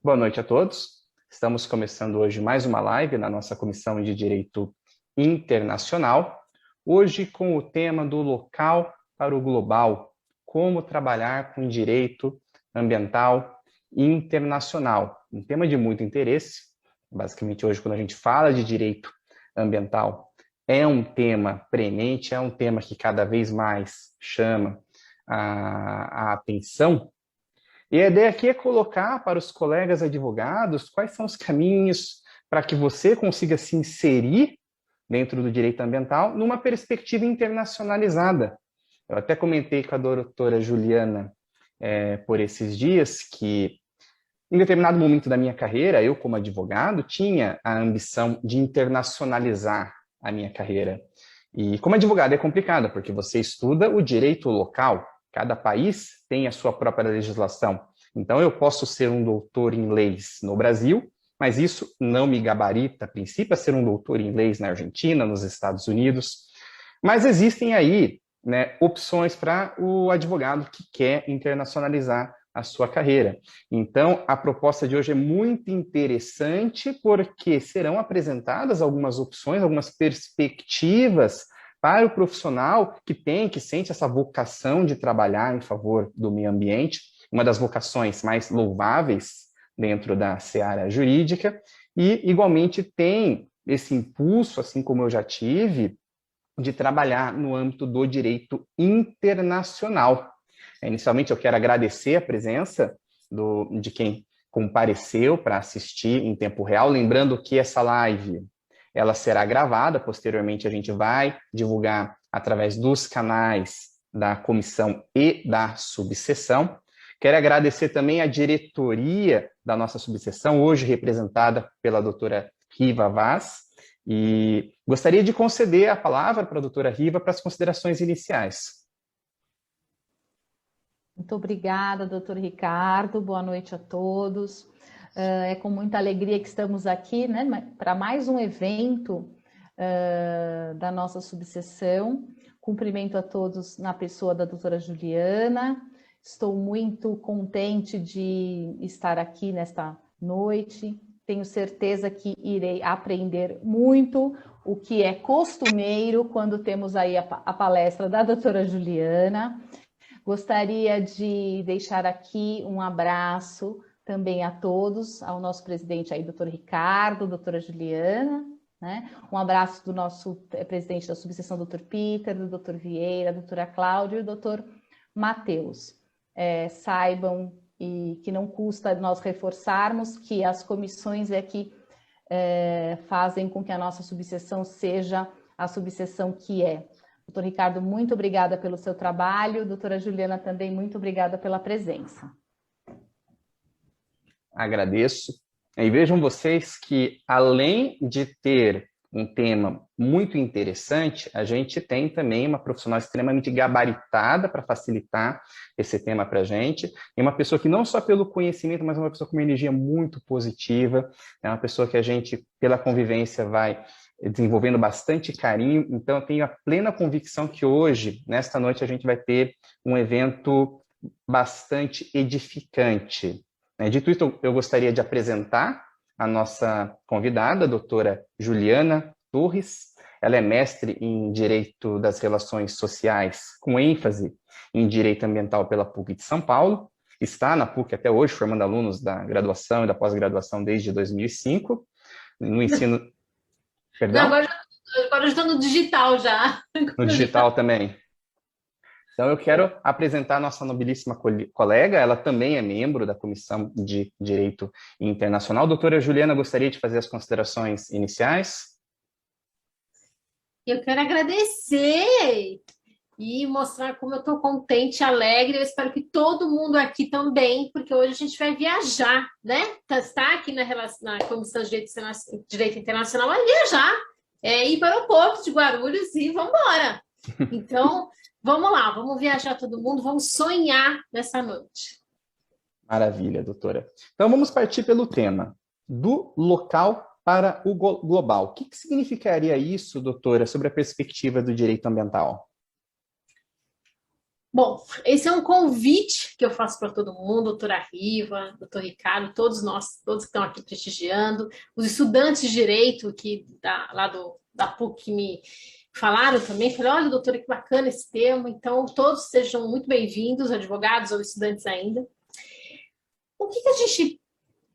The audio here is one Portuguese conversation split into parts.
Boa noite a todos. Estamos começando hoje mais uma live na nossa Comissão de Direito Internacional. Hoje com o tema do local para o global, como trabalhar com direito ambiental internacional. Um tema de muito interesse. Basicamente hoje quando a gente fala de direito ambiental, é um tema premente, é um tema que cada vez mais chama a atenção. E a ideia aqui é colocar para os colegas advogados quais são os caminhos para que você consiga se inserir dentro do direito ambiental numa perspectiva internacionalizada. Eu até comentei com a doutora Juliana por esses dias que, em determinado momento da minha carreira, eu como advogado tinha a ambição de internacionalizar a minha carreira. E como advogado é complicado, porque você estuda o direito local. Cada país tem a sua própria legislação. Então, eu posso ser um doutor em leis no Brasil, mas isso não me gabarita, a princípio, a ser um doutor em leis na Argentina, nos Estados Unidos. Mas existem aí, né, opções para o advogado que quer internacionalizar a sua carreira. Então, a proposta de hoje é muito interessante porque serão apresentadas algumas opções, algumas perspectivas para o profissional que sente essa vocação de trabalhar em favor do meio ambiente, uma das vocações mais louváveis dentro da seara jurídica, e igualmente tem esse impulso, assim como eu já tive, de trabalhar no âmbito do direito internacional. Inicialmente, eu quero agradecer a presença de quem compareceu para assistir em tempo real, lembrando que essa live ela será gravada, posteriormente a gente vai divulgar através dos canais da comissão e da subseção. Quero agradecer também a diretoria da nossa subseção, hoje representada pela doutora Riva Vaz, e gostaria de conceder a palavra para a doutora Riva para as considerações iniciais. Muito obrigada, doutor Ricardo. Boa noite a todos. É com muita alegria que estamos aqui, né, para mais um evento da nossa subseção. Cumprimento a todos na pessoa da doutora Juliana. Estou muito contente de estar aqui nesta noite. Tenho certeza que irei aprender muito, o que é costumeiro quando temos aí a palestra da doutora Juliana. Gostaria de deixar aqui um abraço também a todos, ao nosso presidente aí, doutor Ricardo, doutora Juliana, né? Um abraço do nosso presidente da subseção, doutor Peter, do doutor Vieira, doutora Cláudia e do doutor Matheus. Saibam e que não custa nós reforçarmos que as comissões que fazem com que a nossa subseção seja a subseção que é. Doutor Ricardo, muito obrigada pelo seu trabalho. Doutora Juliana, também muito obrigada pela presença. Agradeço. E vejam vocês que, além de ter um tema muito interessante, a gente tem também uma profissional extremamente gabaritada para facilitar esse tema para a gente, e uma pessoa que não só pelo conhecimento, mas uma pessoa com uma energia muito positiva, é uma pessoa que a gente, pela convivência, vai desenvolvendo bastante carinho. Então eu tenho a plena convicção que hoje, nesta noite, a gente vai ter um evento bastante edificante. Dito isso, eu gostaria de apresentar a nossa convidada, a doutora Juliana Torres. Ela é mestre em Direito das Relações Sociais, com ênfase em Direito Ambiental pela PUC de São Paulo. Está na PUC até hoje, formando alunos da graduação e da pós-graduação desde 2005. No ensino... Perdão? Não, agora eu estou no digital já. No digital também. Então, eu quero apresentar a nossa nobilíssima colega, ela também é membro da Comissão de Direito Internacional. Doutora Juliana, gostaria de fazer as considerações iniciais? Eu quero agradecer e mostrar como eu estou contente, alegre. Eu espero que todo mundo aqui também, porque hoje a gente vai viajar, né? Está aqui na Comissão de Direito Internacional, vai viajar, ir para o aeroporto de Guarulhos e vamos embora. Então... Vamos lá, vamos viajar todo mundo, vamos sonhar nessa noite. Maravilha, doutora. Então, vamos partir pelo tema do local para o global. O que significaria isso, doutora, sobre a perspectiva do direito ambiental? Bom, esse é um convite que eu faço para todo mundo, doutora Riva, doutor Ricardo, todos nós, todos que estão aqui prestigiando, os estudantes de Direito lá da PUC que me falaram também, falei, olha, doutora, que bacana esse tema, então todos sejam muito bem-vindos, advogados ou estudantes ainda. O que a gente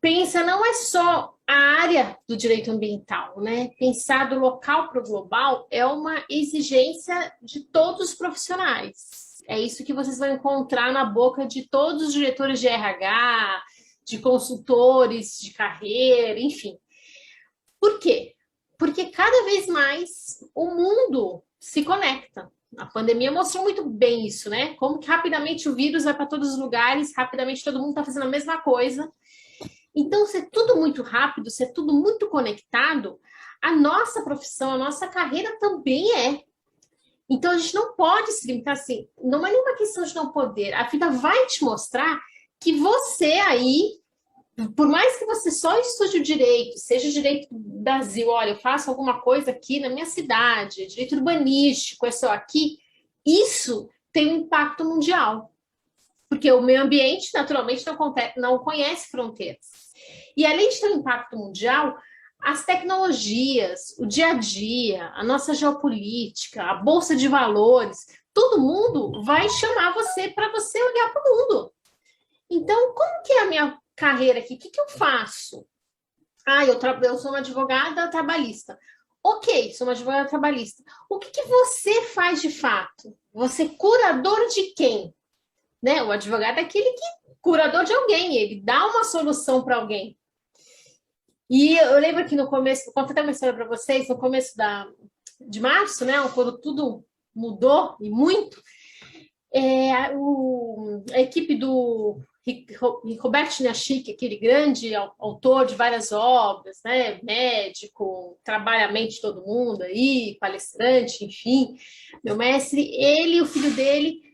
pensa não é só a área do direito ambiental, né? Pensar do local para o global é uma exigência de todos os profissionais. É isso que vocês vão encontrar na boca de todos os diretores de RH, de consultores de carreira, enfim. Por quê? Porque cada vez mais o mundo se conecta. A pandemia mostrou muito bem isso, né? Como que rapidamente o vírus vai para todos os lugares, rapidamente todo mundo está fazendo a mesma coisa. Então, se é tudo muito rápido, se é tudo muito conectado, a nossa profissão, a nossa carreira também é. Então, a gente não pode se limitar assim. Não é nenhuma questão de não poder. A vida vai te mostrar que você aí, por mais que você só estude o direito, seja o direito do Brasil, olha, eu faço alguma coisa aqui na minha cidade, direito urbanístico, é só aqui, isso tem um impacto mundial. Porque o meio ambiente, naturalmente, não conhece fronteiras. E além de ter um impacto mundial, as tecnologias, o dia a dia, a nossa geopolítica, a bolsa de valores, todo mundo vai chamar você para você olhar para o mundo. Então, como que é a minha carreira aqui? O que eu faço? Eu sou uma advogada trabalhista. Ok, sou uma advogada trabalhista. O que você faz de fato? Você é curador de quem? Né? O advogado é aquele que curador de alguém, ele dá uma solução para alguém. E eu lembro que no começo, vou contar até uma história para vocês, no começo de março, né, quando tudo mudou e muito, a equipe do Roberto Chinachique, aquele grande autor de várias obras, né, médico, trabalha a mente de todo mundo aí, palestrante, enfim, meu mestre, ele e o filho dele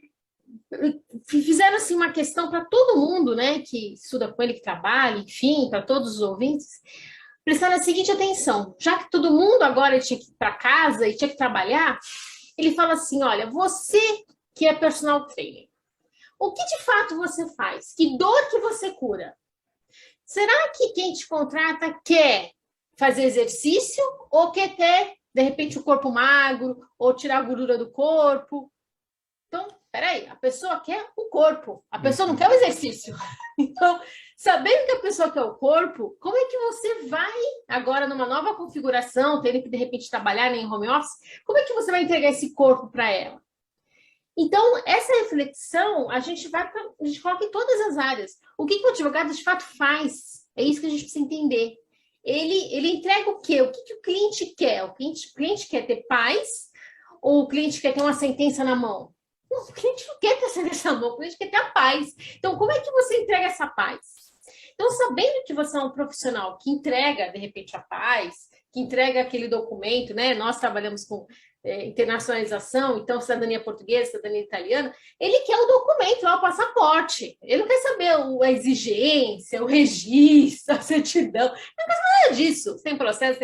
fizeram assim uma questão para todo mundo, né, que estuda com ele, que trabalha, enfim, para todos os ouvintes, prestaram a seguinte atenção: já que todo mundo agora tinha que ir para casa e tinha que trabalhar, ele fala assim: olha, você que é personal trainer, o que de fato você faz? Que dor que você cura? Será que quem te contrata quer fazer exercício ou quer ter, de repente, o corpo magro ou tirar a gordura do corpo? Então, peraí, a pessoa quer o corpo, a pessoa não quer o exercício. Então, sabendo que a pessoa quer o corpo, como é que você vai, agora numa nova configuração, tendo que de repente trabalhar em home office, como é que você vai entregar esse corpo para ela? Então, essa reflexão a gente coloca em todas as áreas. O que o advogado de fato faz? É isso que a gente precisa entender. Ele entrega o quê? O que o cliente quer? O cliente quer ter paz ou o cliente quer ter uma sentença na mão? O cliente não quer ter essa mão, o cliente quer ter a paz. Então, como é que você entrega essa paz? Então, sabendo que você é um profissional que entrega, de repente, a paz, que entrega aquele documento, né? Nós trabalhamos com internacionalização, então, cidadania portuguesa, cidadania italiana, ele quer o documento, lá, o passaporte. Ele não quer saber a exigência, o registro, a certidão. Ele não quer saber nada disso. Tem processo.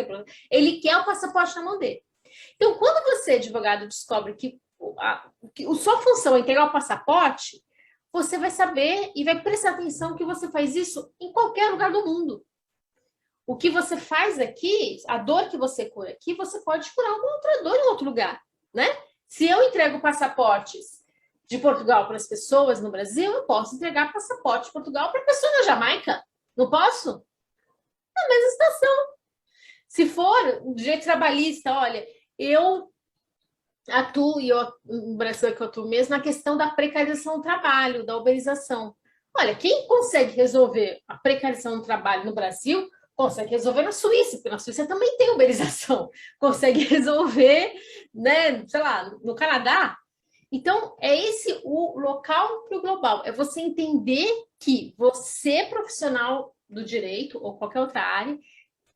Ele quer o passaporte na mão dele. Então, quando você, advogado, descobre que sua função é entregar o passaporte, você vai saber e vai prestar atenção que você faz isso em qualquer lugar do mundo. O que você faz aqui, a dor que você cura aqui, você pode curar uma outra dor em outro lugar, né? Se eu entrego passaportes de Portugal para as pessoas no Brasil, eu posso entregar passaporte de Portugal para a pessoa na Jamaica. Não posso? É a mesma situação. Se for direito trabalhista, olha, eu atuo, e no Brasil é que eu atuo mesmo, na questão da precarização do trabalho, da uberização. Olha, quem consegue resolver a precarização do trabalho no Brasil, consegue resolver na Suíça, porque na Suíça também tem uberização. Consegue resolver, né, sei lá, no Canadá. Então, é esse o local para o global. É você entender que você, profissional do direito ou qualquer outra área,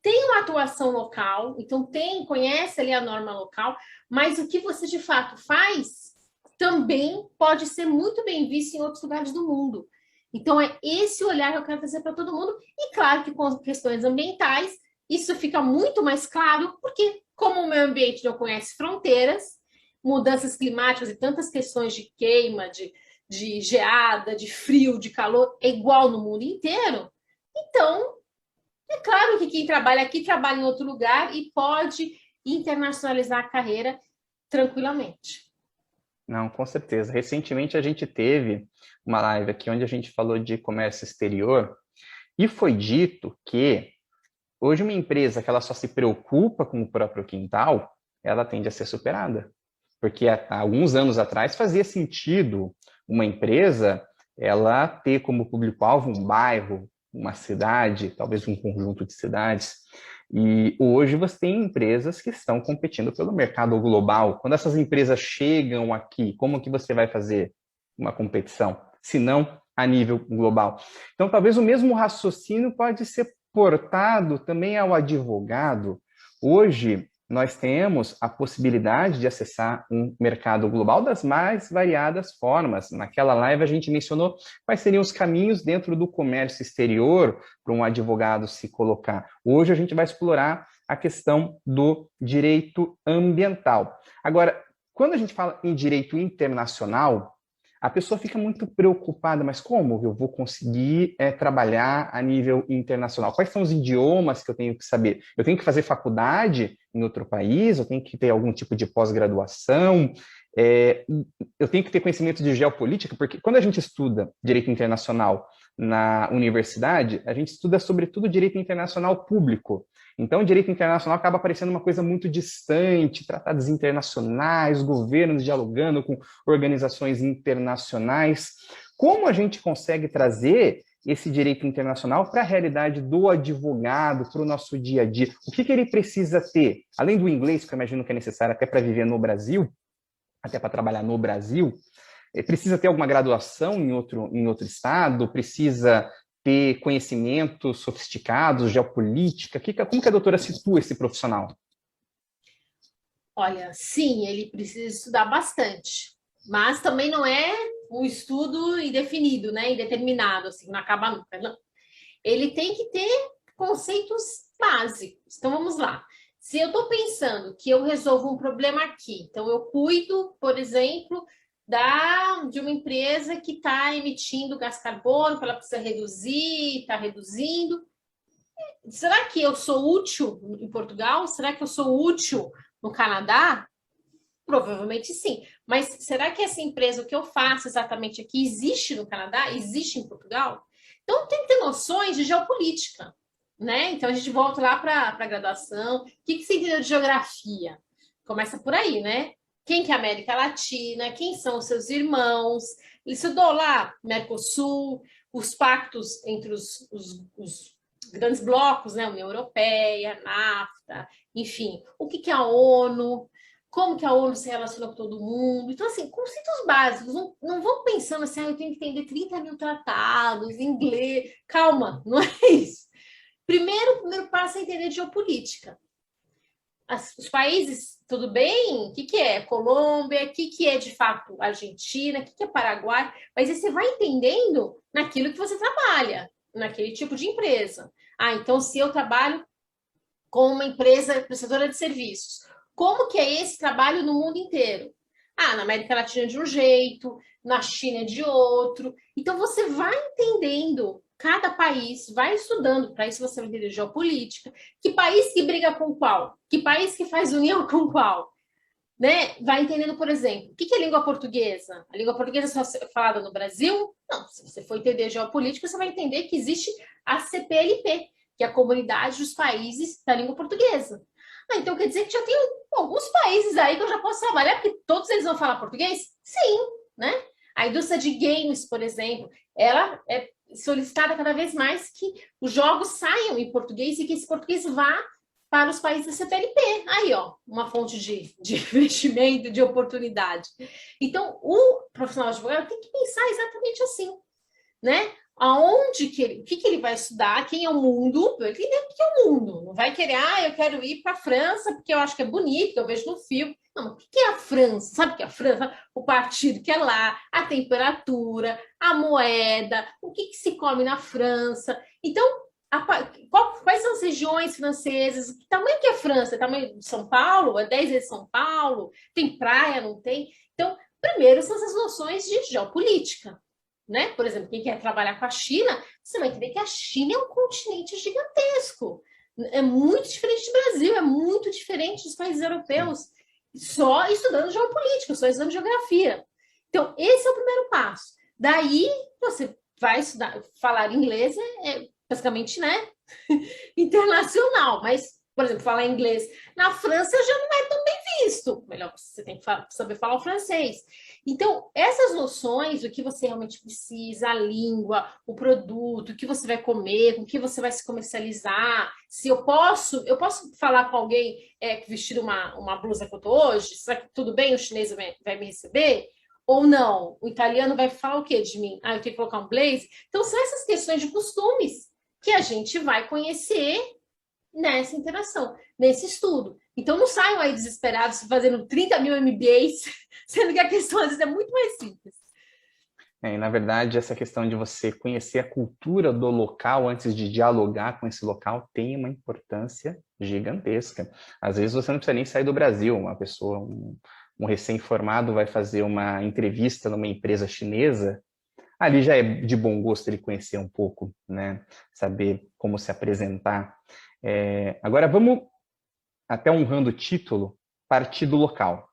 tem uma atuação local, então conhece ali a norma local, mas o que você de fato faz também pode ser muito bem visto em outros lugares do mundo. Então, é esse olhar que eu quero trazer para todo mundo. E claro que com questões ambientais, isso fica muito mais claro, porque como o meio ambiente não conhece fronteiras, mudanças climáticas e tantas questões de queima, de geada, de frio, de calor, é igual no mundo inteiro. Então, é claro que quem trabalha aqui trabalha em outro lugar e pode internacionalizar a carreira tranquilamente. Não, com certeza. Recentemente a gente teve uma live aqui onde a gente falou de comércio exterior e foi dito que hoje uma empresa que ela só se preocupa com o próprio quintal, ela tende a ser superada. Porque há alguns anos atrás fazia sentido uma empresa ela ter como público-alvo um bairro, uma cidade, talvez um conjunto de cidades. E hoje você tem empresas que estão competindo pelo mercado global. Quando essas empresas chegam aqui, como que você vai fazer uma competição? Se não a nível global. Então, talvez o mesmo raciocínio pode ser portado também ao advogado. Hoje, nós temos a possibilidade de acessar um mercado global das mais variadas formas. Naquela live a gente mencionou quais seriam os caminhos dentro do comércio exterior para um advogado se colocar. Hoje a gente vai explorar a questão do direito ambiental. Agora, quando a gente fala em direito internacional, a pessoa fica muito preocupada, mas como eu vou conseguir trabalhar a nível internacional? Quais são os idiomas que eu tenho que saber? Eu tenho que fazer faculdade em outro país? Eu tenho que ter algum tipo de pós-graduação? Eu tenho que ter conhecimento de geopolítica? Porque quando a gente estuda direito internacional na universidade, a gente estuda sobretudo direito internacional público. Então, o direito internacional acaba parecendo uma coisa muito distante, tratados internacionais, governos dialogando com organizações internacionais. Como a gente consegue trazer esse direito internacional para a realidade do advogado, para o nosso dia a dia? O que ele precisa ter? Além do inglês, que eu imagino que é necessário até para viver no Brasil, até para trabalhar no Brasil, precisa ter alguma graduação em outro estado? Precisa ter conhecimentos sofisticados, geopolítica? Como que a doutora situa esse profissional? Olha, sim, ele precisa estudar bastante, mas também não é um estudo indefinido, né? Indeterminado, assim, não acaba nunca. Não. Ele tem que ter conceitos básicos. Então, vamos lá. Se eu estou pensando que eu resolvo um problema aqui, então eu cuido, por exemplo, de uma empresa que está emitindo gás carbônico, ela precisa reduzir, está reduzindo. Será que eu sou útil em Portugal? Será que eu sou útil no Canadá? Provavelmente sim. Mas será que essa empresa, o que eu faço exatamente aqui, existe no Canadá? Existe em Portugal? Então, tem que ter noções de geopolítica, né? Então, a gente volta lá para a graduação. O que você entendeu de geografia? Começa por aí, né? Quem que é a América Latina? Quem são os seus irmãos? Ele estudou lá Mercosul, os pactos entre os grandes blocos, né? União Europeia, NAFTA, enfim. O que é a ONU? Como que a ONU se relaciona com todo mundo? Então, assim, conceitos básicos. Não vão pensando assim, eu tenho que entender 30 mil tratados, inglês. Calma, não é isso. O primeiro passo é entender geopolítica. Os países, tudo bem? O que é Colômbia? O que é, de fato, Argentina? O que é Paraguai? Mas aí você vai entendendo naquilo que você trabalha, naquele tipo de empresa. Ah, então, se eu trabalho com uma empresa prestadora de serviços, como que é esse trabalho no mundo inteiro? Ah, na América Latina de um jeito, na China de outro. Então, você vai entendendo cada país, vai estudando, para isso você vai entender geopolítica, que país que briga com qual, que país que faz união com qual, né? Vai entendendo, por exemplo, o que é língua portuguesa? A língua portuguesa é falada no Brasil? Não, se você for entender geopolítica, você vai entender que existe a CPLP, que é a Comunidade dos Países da Língua Portuguesa. Ah, então quer dizer que já tem alguns países aí que eu já posso trabalhar, porque todos eles vão falar português? Sim, né? A indústria de games, por exemplo, ela é solicitada cada vez mais que os jogos saiam em português e que esse português vá para os países da CPLP. Aí, ó, uma fonte de investimento, de oportunidade. Então, o profissional de advogado tem que pensar exatamente assim, né? O que ele vai estudar, quem é o mundo, ele entender o que é o mundo. Não vai querer, eu quero ir para a França porque eu acho que é bonito, eu vejo no filme. Não, mas o que é a França? Sabe o que é a França? O partido que é lá, a temperatura, a moeda, o que se come na França. Então, Quais são as regiões francesas? Que tamanho que é a França? Tamanho de São Paulo? É 10 vezes São Paulo? Tem praia? Não tem? Então, primeiro são essas noções de geopolítica, né? Por exemplo, quem quer trabalhar com a China, você vai entender que a China é um continente gigantesco. É muito diferente do Brasil, é muito diferente dos países europeus. Só estudando geopolítica, só estudando geografia. Então, esse é o primeiro passo. Daí, você vai estudar, falar inglês basicamente, né, internacional, mas, por exemplo, falar inglês na França já não é tão bem visto. Melhor, você tem que saber falar o francês. Então, essas noções do que você realmente precisa, a língua, o produto, o que você vai comer, com o que você vai se comercializar, se eu posso falar com alguém vestir uma blusa que eu tô hoje, será que tudo bem, o chinês vai me receber? Ou não? O italiano vai falar o quê de mim? Ah, eu tenho que colocar um blazer? Então, são essas questões de costumes que a gente vai conhecer nessa interação, nesse estudo. Então, não saiam aí desesperados fazendo 30 mil MBAs, sendo que a questão às vezes é muito mais simples. E, na verdade, essa questão de você conhecer a cultura do local antes de dialogar com esse local tem uma importância gigantesca. Às vezes você não precisa nem sair do Brasil. Uma pessoa, um recém-formado vai fazer uma entrevista numa empresa chinesa, ali já é de bom gosto ele conhecer um pouco, né? Saber como se apresentar. Agora vamos, até honrando o título, partir do local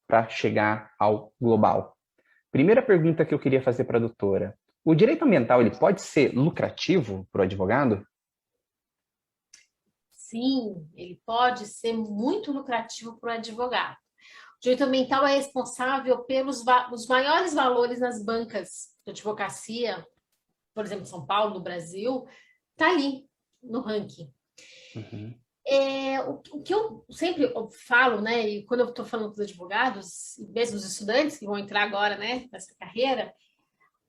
para chegar ao global. Primeira pergunta que eu queria fazer para a doutora. O direito ambiental ele pode ser lucrativo para o advogado? Sim, ele pode ser muito lucrativo para o advogado. O direito ambiental é responsável pelos os maiores valores nas bancas de advocacia, por exemplo, São Paulo, do Brasil, está ali no ranking. Uhum. O que eu sempre falo, né, e quando eu estou falando com os advogados, mesmo os estudantes que vão entrar agora, né, nessa carreira,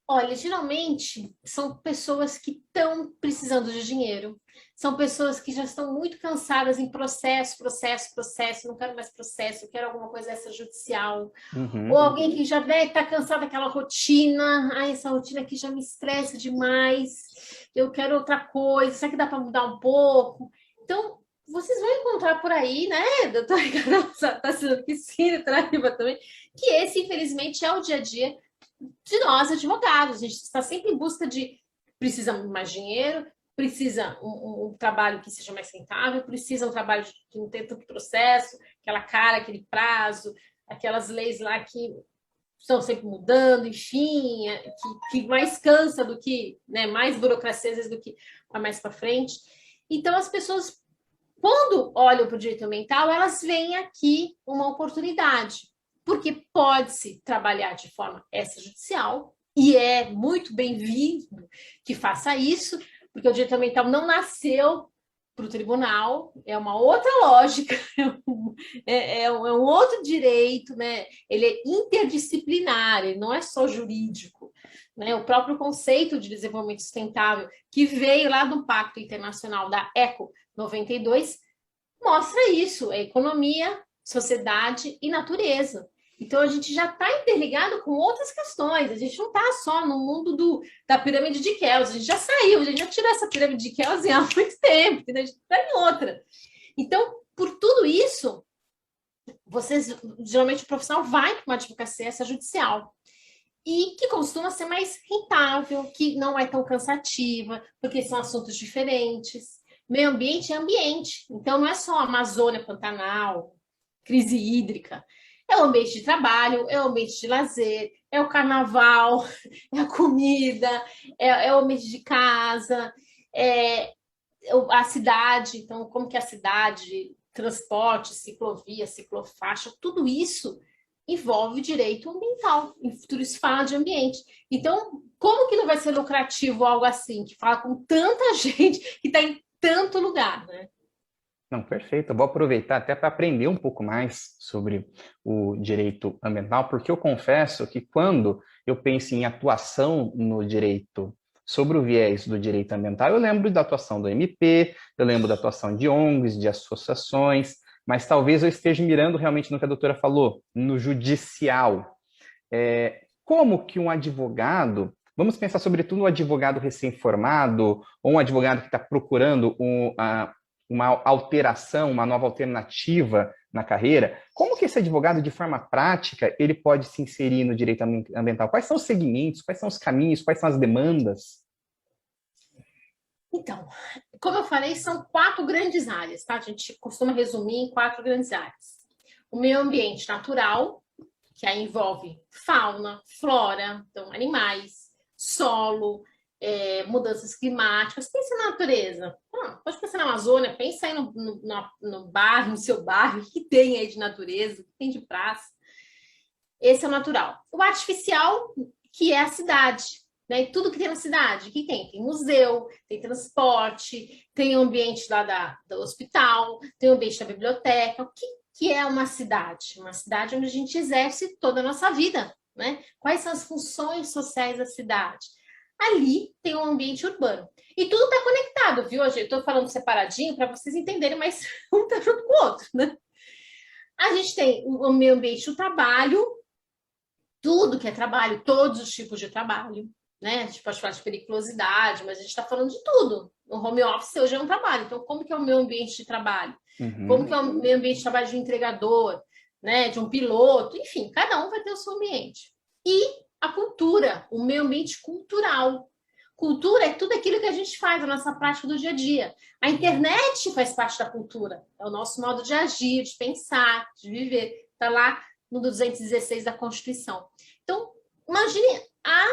olha, geralmente são pessoas que estão precisando de dinheiro, são pessoas que já estão muito cansadas em processo, não quero mais processo, eu quero alguma coisa extrajudicial. Ou alguém que já está cansado daquela rotina, essa rotina aqui já me estressa demais, eu quero outra coisa, será que dá para mudar um pouco? Então, vocês vão encontrar por aí, né, doutora Ricardo está sendo piscina, Riva também, que esse, infelizmente, é o dia a dia de nós, advogados. A gente está sempre em busca de precisa mais dinheiro, precisa um trabalho que seja mais rentável, precisa um trabalho que não tenha tanto processo, aquela cara, aquele prazo, aquelas leis lá que estão sempre mudando, enfim, que mais cansa do que, né, mais burocracia às vezes do que vai mais para frente. Então, as pessoas, quando olham para o direito ambiental, elas veem aqui uma oportunidade, porque pode-se trabalhar de forma extrajudicial, e é muito bem-vindo que faça isso, porque o direito ambiental não nasceu para o tribunal, é uma outra lógica, é um outro direito, né? Ele é interdisciplinar, ele não é só jurídico. Né? O próprio conceito de desenvolvimento sustentável, que veio lá do Pacto Internacional da ECO 92, mostra isso, é economia, sociedade e natureza. Então, a gente já está interligado com outras questões. A gente não está só no mundo da pirâmide de Kelsen. A gente já saiu, a gente já tirou essa pirâmide de Kelsen há muito tempo. Entendeu? A gente está em outra. Então, por tudo isso, geralmente o profissional vai para uma advocacia extrajudicial. E que costuma ser mais rentável, que não é tão cansativa, porque são assuntos diferentes. Meio ambiente é ambiente. Então, não é só Amazônia, Pantanal, crise hídrica. É o ambiente de trabalho, é o ambiente de lazer, é o carnaval, é a comida, é o ambiente de casa, é a cidade. Então, como que a cidade, transporte, ciclovia, ciclofaixa, tudo isso envolve direito ambiental. Em futuro isso fala de ambiente. Então, como que não vai ser lucrativo algo assim, que fala com tanta gente, que está em tanto lugar, né? Não, perfeito. Eu vou aproveitar até para aprender um pouco mais sobre o direito ambiental, porque eu confesso que quando eu penso em atuação no direito, sobre o viés do direito ambiental, eu lembro da atuação do MP, eu lembro da atuação de ONGs, de associações, mas talvez eu esteja mirando realmente no que a doutora falou, no judicial. Como que um advogado, Vamos pensar sobretudo no advogado recém-formado ou um advogado que está procurando uma alteração, uma nova alternativa na carreira. Como que esse advogado, de forma prática, ele pode se inserir no direito ambiental? Quais são os segmentos, quais são os caminhos, quais são as demandas? Então, como eu falei, são 4 grandes áreas, tá? A gente costuma resumir em 4 grandes áreas. O meio ambiente natural, que aí envolve fauna, flora, então animais, solo, mudanças climáticas. Pensa na natureza. Pode pensar na Amazônia, pensa aí no bairro, no seu bairro, o que tem aí de natureza, o que tem de praça. Esse é o natural. O artificial, que é a cidade, né? E tudo que tem na cidade, o que tem? Tem museu, tem transporte, tem o ambiente lá do hospital, tem o ambiente da biblioteca. O que é uma cidade? Uma cidade onde a gente exerce toda a nossa vida, né? Quais são as funções sociais da cidade? Ali tem um ambiente urbano. E tudo está conectado, viu? Eu estou falando separadinho para vocês entenderem, mas um está junto com o outro, né? A gente tem o meio ambiente do trabalho, tudo que é trabalho, todos os tipos de trabalho, né? A gente pode falar de periculosidade, mas a gente está falando de tudo. O home office hoje é um trabalho. Então, como que é o meio ambiente de trabalho? Como que é o meio ambiente de trabalho de um entregador, né? De um piloto? Enfim, cada um vai ter o seu ambiente. E a cultura, o meio ambiente cultural. Cultura é tudo aquilo que a gente faz, a nossa prática do dia a dia. A internet faz parte da cultura. É o nosso modo de agir, de pensar, de viver. Está lá no 216 da Constituição. Então, imagine a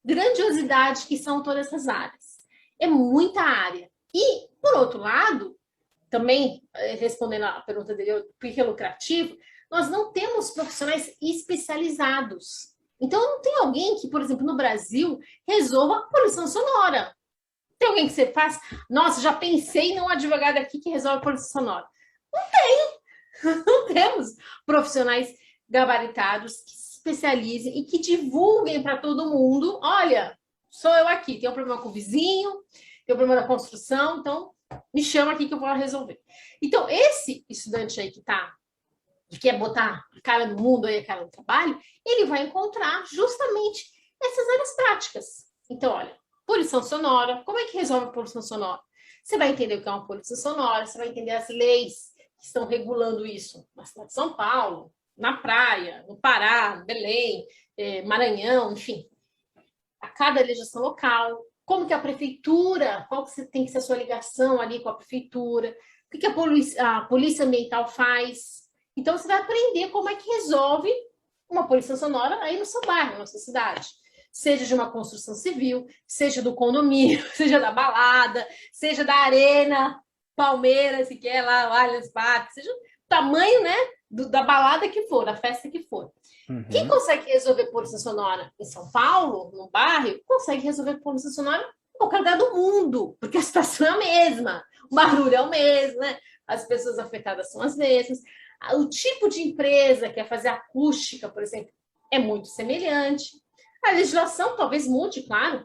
grandiosidade que são todas essas áreas. É muita área. E, por outro lado, também, respondendo a pergunta dele, porque é lucrativo, nós não temos profissionais especializados. Então, não tem alguém que, por exemplo, no Brasil, resolva a poluição sonora. Tem alguém que você faz? Nossa, já pensei num advogado aqui que resolve a poluição sonora. Não tem. Não temos profissionais gabaritados que se especializem e que divulguem para todo mundo. Olha, sou eu aqui, tem um problema com o vizinho, tem um problema da construção, então me chama aqui que eu vou resolver. Então, esse estudante aí que quer botar a cara no mundo, aí a cara no trabalho, ele vai encontrar justamente essas áreas práticas. Então, olha, poluição sonora, como é que resolve a poluição sonora? Você vai entender o que é uma poluição sonora, você vai entender as leis que estão regulando isso na cidade de São Paulo, na praia, no Pará, Belém, Maranhão, enfim. A cada legislação local, como que a prefeitura, qual que tem que ser a sua ligação ali com a prefeitura, o que a polícia ambiental faz. Então, você vai aprender como é que resolve uma poluição sonora aí no seu bairro, na sua cidade. Seja de uma construção civil, seja do condomínio, seja da balada, seja da arena, Palmeiras, que é lá, o Allianz Parque, seja o tamanho, né, da balada que for, da festa que for. Quem consegue resolver poluição sonora em São Paulo, no bairro, consegue resolver poluição sonora em qualquer lugar do mundo, porque a situação é a mesma, o barulho é o mesmo, né? As pessoas afetadas são as mesmas. O tipo de empresa que é fazer acústica, por exemplo, é muito semelhante. A legislação talvez mude, claro,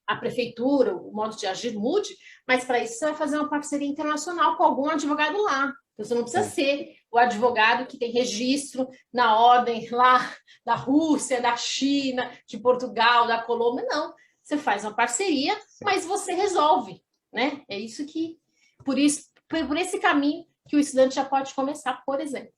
a prefeitura, o modo de agir mude, mas para isso você vai fazer uma parceria internacional com algum advogado lá. Então, você não precisa ser o advogado que tem registro na ordem lá da Rússia, da China, de Portugal, da Colômbia, não. Você faz uma parceria, mas você resolve, né? É isso que, por esse caminho que o estudante já pode começar, por exemplo.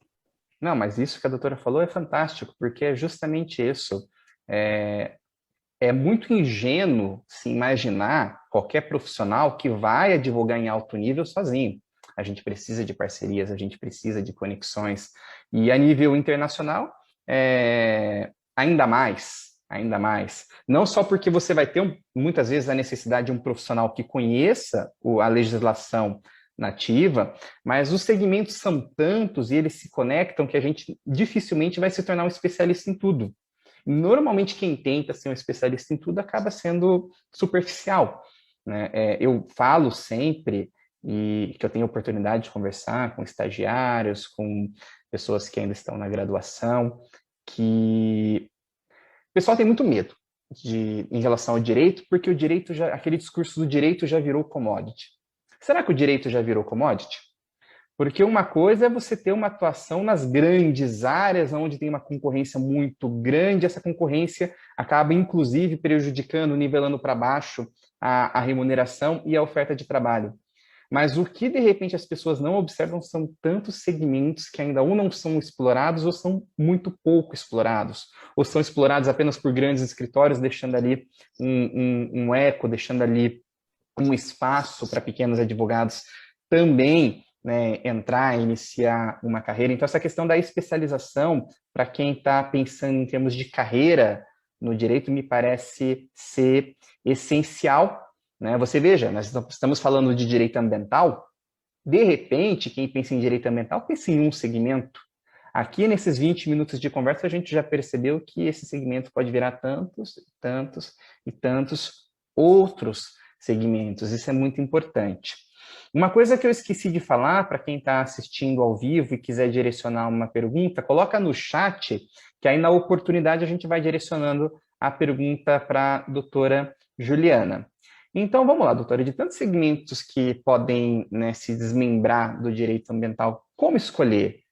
Não, mas isso que a doutora falou é fantástico, porque é justamente isso. É muito ingênuo se imaginar qualquer profissional que vai advogar em alto nível sozinho. A gente precisa de parcerias, a gente precisa de conexões. E a nível internacional, ainda mais. Não só porque você vai ter, muitas vezes, a necessidade de um profissional que conheça a legislação nativa, mas os segmentos são tantos e eles se conectam que a gente dificilmente vai se tornar um especialista em tudo. Normalmente, quem tenta ser um especialista em tudo acaba sendo superficial, né? Eu falo sempre, e que eu tenho oportunidade de conversar com estagiários, com pessoas que ainda estão na graduação, que o pessoal tem muito medo em relação ao direito, porque o direito aquele discurso do direito já virou commodity. Será que o direito já virou commodity? Porque uma coisa é você ter uma atuação nas grandes áreas, onde tem uma concorrência muito grande, essa concorrência acaba, inclusive, prejudicando, nivelando para baixo a remuneração e a oferta de trabalho. Mas o que, de repente, as pessoas não observam são tantos segmentos que ainda ou não são explorados ou são muito pouco explorados, ou são explorados apenas por grandes escritórios, deixando ali um eco, deixando ali um espaço para pequenos advogados também, né, entrar, iniciar uma carreira. Então, essa questão da especialização, para quem está pensando em termos de carreira no direito, me parece ser essencial, né? Você veja, nós estamos falando de direito ambiental, de repente, quem pensa em direito ambiental pensa em um segmento. Aqui, nesses 20 minutos de conversa, a gente já percebeu que esse segmento pode virar tantos, tantos e tantos outros segmentos. Isso é muito importante. Uma coisa que eu esqueci de falar, para quem está assistindo ao vivo e quiser direcionar uma pergunta, coloca no chat, que aí na oportunidade a gente vai direcionando a pergunta para a doutora Juliana. Então, vamos lá, doutora, de tantos segmentos que podem, né, se desmembrar do direito ambiental, como escolher?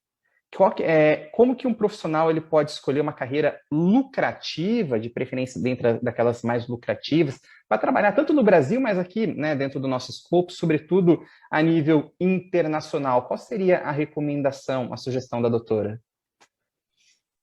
Como que um profissional ele pode escolher uma carreira lucrativa, de preferência dentro daquelas mais lucrativas, para trabalhar tanto no Brasil, mas aqui, né, dentro do nosso escopo, sobretudo a nível internacional? Qual seria a recomendação, a sugestão da doutora?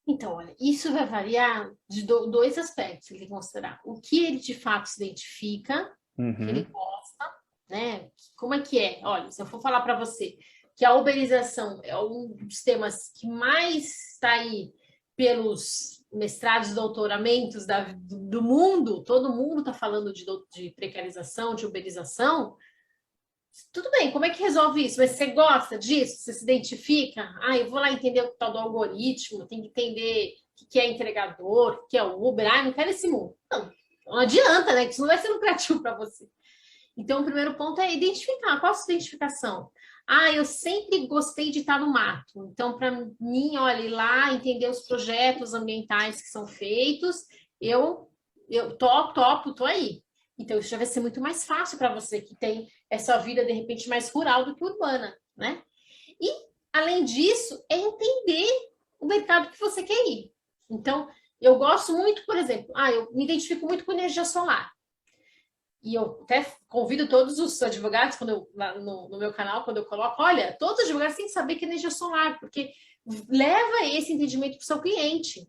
Então, olha, isso vai variar de dois aspectos que ele tem que considerar. O que ele de fato se identifica, o que ele gosta, né? Como é que é? Olha, se eu for falar para você que a uberização é um dos temas que mais está aí pelos mestrados e doutoramentos do mundo, todo mundo está falando de precarização, de uberização. Tudo bem, como é que resolve isso? Mas você gosta disso? Você se identifica? Ah, eu vou lá entender o tal do algoritmo, tem que entender o que é entregador, o que é o Uber. Ah, eu não quero esse mundo. Não adianta, né? Que isso não vai ser lucrativo para você. Então, o primeiro ponto é identificar. Qual a sua identificação? Ah, eu sempre gostei de estar no mato. Então, para mim, olha, ir lá, entender os projetos ambientais que são feitos, eu topo, tô aí. Então, isso já vai ser muito mais fácil para você que tem essa vida, de repente, mais rural do que urbana, né? E, além disso, é entender o mercado que você quer ir. Então, eu gosto muito, por exemplo, eu me identifico muito com energia solar. E eu até convido todos os advogados, no meu canal, quando eu coloco, olha, todos os advogados têm que saber que é energia solar, porque leva esse entendimento para o seu cliente.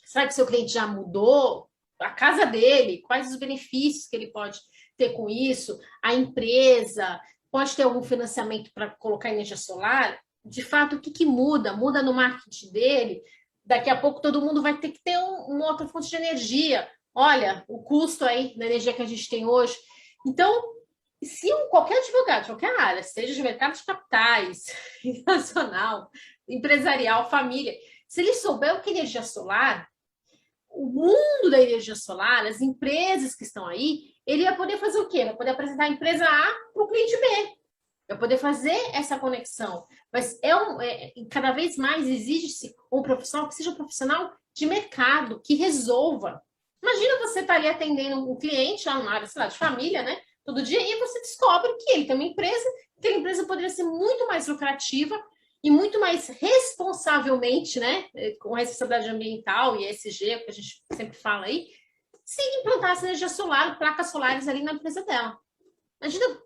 Será que o seu cliente já mudou a casa dele? Quais os benefícios que ele pode ter com isso? A empresa pode ter algum financiamento para colocar energia solar? De fato, o que muda? Muda no marketing dele? Daqui a pouco todo mundo vai ter que ter uma outra fonte de energia. Olha, o custo aí da energia que a gente tem hoje. Então, se qualquer advogado, qualquer área, seja de mercado de capitais, nacional, empresarial, família, se ele souber o que é energia solar, o mundo da energia solar, as empresas que estão aí, ele vai poder fazer o quê? Vai poder apresentar a empresa A para o cliente B. Vai poder fazer essa conexão. Mas cada vez mais exige-se um profissional que seja um profissional de mercado, que resolva. Imagina você estar ali atendendo um cliente lá numa área, sei lá, de família, né? Todo dia, e você descobre que ele tem uma empresa, que a empresa poderia ser muito mais lucrativa e muito mais responsavelmente, né? Com responsabilidade ambiental e ESG, que a gente sempre fala aí, se implantasse energia solar, placas solares ali na empresa dela. Imagina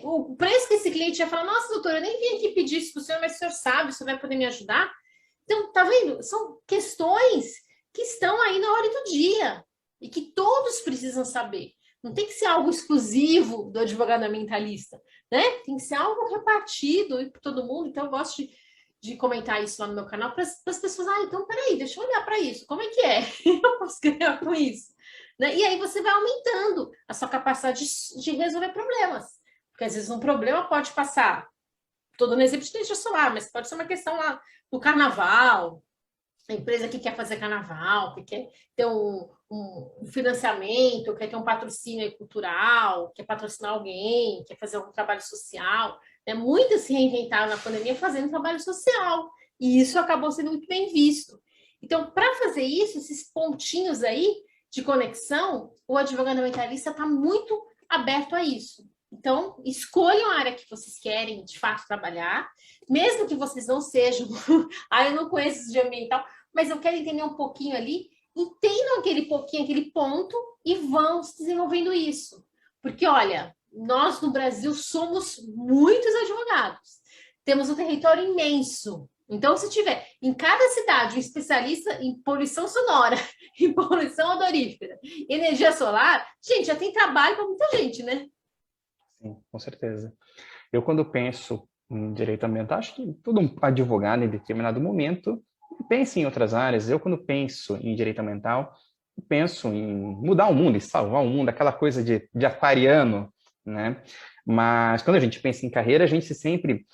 o preço que esse cliente ia falar, nossa, doutora, eu nem vim aqui pedir isso para o senhor, mas o senhor sabe, o senhor vai poder me ajudar? Então, tá vendo? São questões que estão aí na hora do dia e que todos precisam saber. Não tem que ser algo exclusivo do advogado ambientalista, né? Tem que ser algo repartido para todo mundo. Então, eu gosto de comentar isso lá no meu canal para as pessoas. Então, peraí, deixa eu olhar para isso. Como é que é? Eu posso ganhar com isso? Né? E aí você vai aumentando a sua capacidade de resolver problemas. Porque, às vezes, um problema pode passar. Estou dando exemplo de energia solar, mas pode ser uma questão lá do carnaval. A empresa que quer fazer carnaval, que quer ter um financiamento, quer ter um patrocínio cultural, quer patrocinar alguém, quer fazer algum trabalho social. Né? Muitas se reinventaram na pandemia fazendo trabalho social. E isso acabou sendo muito bem visto. Então, para fazer isso, esses pontinhos aí de conexão, o advogado ambientalista está muito aberto a isso. Então, escolham a área que vocês querem, de fato, trabalhar, mesmo que vocês não sejam... eu não conheço esse de ambiental, mas eu quero entender um pouquinho ali, entendam aquele pouquinho, aquele ponto, e vão se desenvolvendo isso. Porque, olha, nós no Brasil somos muitos advogados. Temos um território imenso. Então, se tiver em cada cidade um especialista em poluição sonora, em poluição odorífera, energia solar, gente, já tem trabalho para muita gente, né? Sim, com certeza. Eu, quando penso em direito ambiental, acho que todo advogado, em determinado momento, pensa em outras áreas. Eu, quando penso em direito ambiental, penso em mudar o mundo, em salvar o mundo, aquela coisa de aquariano, né? Mas quando a gente pensa em carreira, a gente sempre,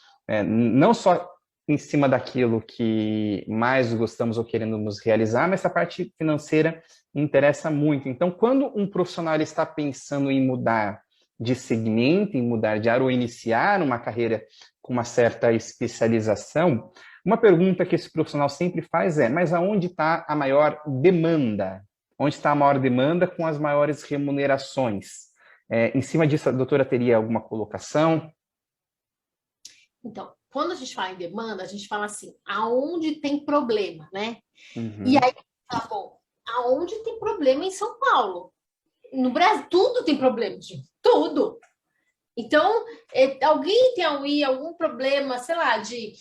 não só em cima daquilo que mais gostamos ou queremos realizar, mas essa parte financeira interessa muito. Então, quando um profissional está pensando em mudar de segmento, em mudar de área ou iniciar uma carreira com uma certa especialização, uma pergunta que esse profissional sempre faz é: mas aonde está a maior demanda? Onde está a maior demanda com as maiores remunerações? Em cima disso, a doutora teria alguma colocação? Então, quando a gente fala em demanda, a gente fala assim, aonde tem problema, né? Uhum. E aí, tá bom, aonde tem problema em São Paulo? No Brasil, tudo tem problema, gente, tudo. Então, alguém tem algum problema, sei lá, de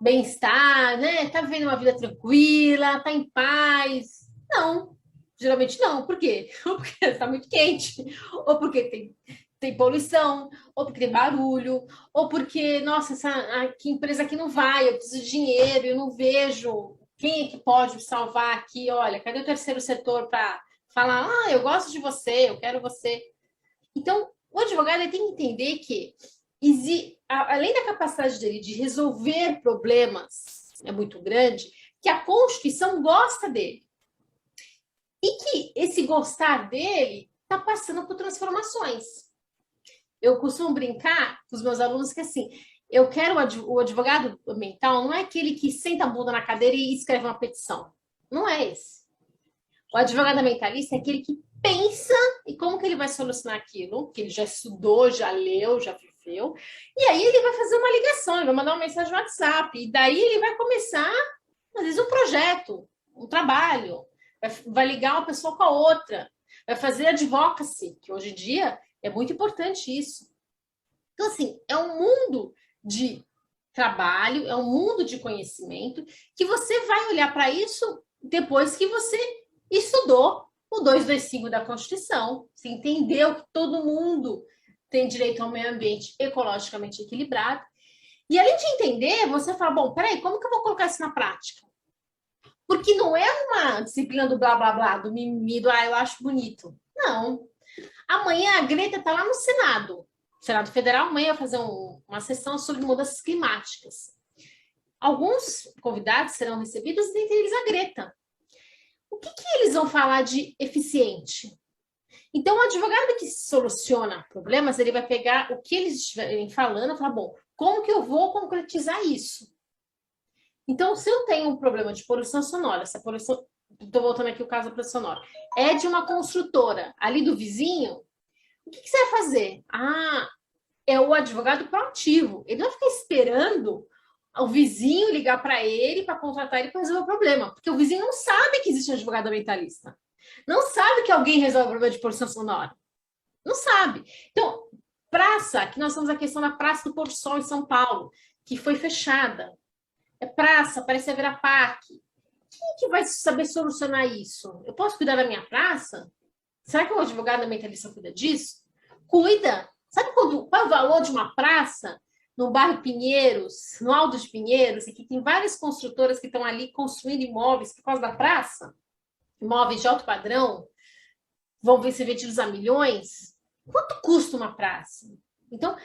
bem-estar, né? Tá vivendo uma vida tranquila, tá em paz? Não, geralmente não. Por quê? Ou porque está muito quente, ou porque tem poluição, ou porque tem barulho, ou porque, nossa, que empresa aqui não vai, eu preciso de dinheiro, eu não vejo quem é que pode salvar aqui. Olha, cadê o terceiro setor para falar, eu gosto de você, eu quero você. Então, o advogado tem que entender que, além da capacidade dele de resolver problemas muito grande, que a Constituição gosta dele. E que esse gostar dele está passando por transformações. Eu costumo brincar com os meus alunos que, assim, eu quero o advogado ambiental, não é aquele que senta a bunda na cadeira e escreve uma petição. Não é esse. O advogado ambientalista é aquele que pensa e como que ele vai solucionar aquilo, que ele já estudou, já leu, já viveu, e aí ele vai fazer uma ligação, ele vai mandar uma mensagem no WhatsApp, e daí ele vai começar, às vezes, um projeto, um trabalho, vai ligar uma pessoa com a outra, vai fazer advocacy, que hoje em dia é muito importante isso. Então, assim, é um mundo de trabalho, é um mundo de conhecimento, que você vai olhar para isso depois que você estudou o 225 da Constituição, você entendeu que todo mundo tem direito ao meio ambiente ecologicamente equilibrado. E além de entender, você fala, bom, peraí, como que eu vou colocar isso na prática? Porque não é uma disciplina do blá, blá, blá, do mimimi, do eu acho bonito. Não. Amanhã a Greta está lá no Senado Federal, amanhã vai fazer uma sessão sobre mudanças climáticas. Alguns convidados serão recebidos, dentre eles a Greta. O que eles vão falar de eficiente? Então, o advogado que soluciona problemas, ele vai pegar o que eles estiverem falando e falar, bom, como que eu vou concretizar isso? Então, se eu tenho um problema de poluição sonora, essa poluição, estou voltando aqui o caso da poluição sonora, é de uma construtora ali do vizinho, o que você vai fazer? É o advogado proativo. Ele não vai ficar esperando o vizinho ligar para ele, para contratar ele para resolver o problema. Porque o vizinho não sabe que existe um advogado ambientalista. Não sabe que alguém resolve o problema de poluição sonora. Não sabe. Então, praça, que nós temos a questão da Praça do Pôr do Sol em São Paulo, que foi fechada. É praça, parece a Vera Parque. Quem que vai saber solucionar isso? Eu posso cuidar da minha praça? Será que o advogado ambientalista cuida disso? Cuida. Sabe qual é o valor de uma praça no bairro Pinheiros, no Alto de Pinheiros, e que tem várias construtoras que estão ali construindo imóveis por causa da praça? Imóveis de alto padrão, vão ser vendidos a milhões? Quanto custa uma praça? Então,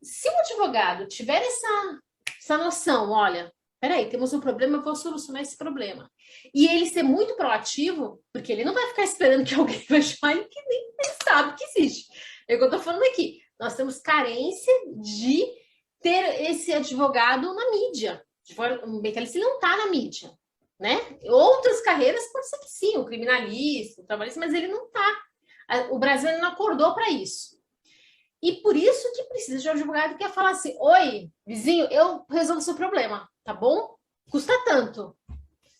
se o advogado tiver essa noção, olha, peraí, temos um problema, eu vou solucionar esse problema. E ele ser muito proativo, porque ele não vai ficar esperando que alguém vai chamar ele que nem sabe que existe. É o que eu estou falando aqui. Nós temos carência de ter esse advogado na mídia. O ambientalista não está na mídia, né? Outras carreiras pode ser que sim, o criminalista, o trabalhista, mas ele não está. O Brasil não acordou para isso. E por isso que precisa de um advogado que quer falar assim, oi, vizinho, eu resolvo o seu problema, tá bom? Custa tanto.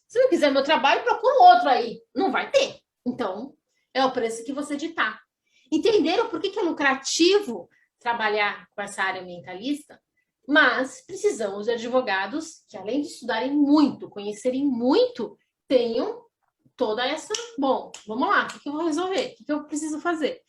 Se não quiser meu trabalho, procura um outro aí. Não vai ter. Então, é o preço que você ditar. Entenderam por que é lucrativo trabalhar com essa área ambientalista? Mas precisamos de advogados que, além de estudarem muito, conhecerem muito, tenham toda essa... Bom, vamos lá, o que eu vou resolver? O que eu preciso fazer?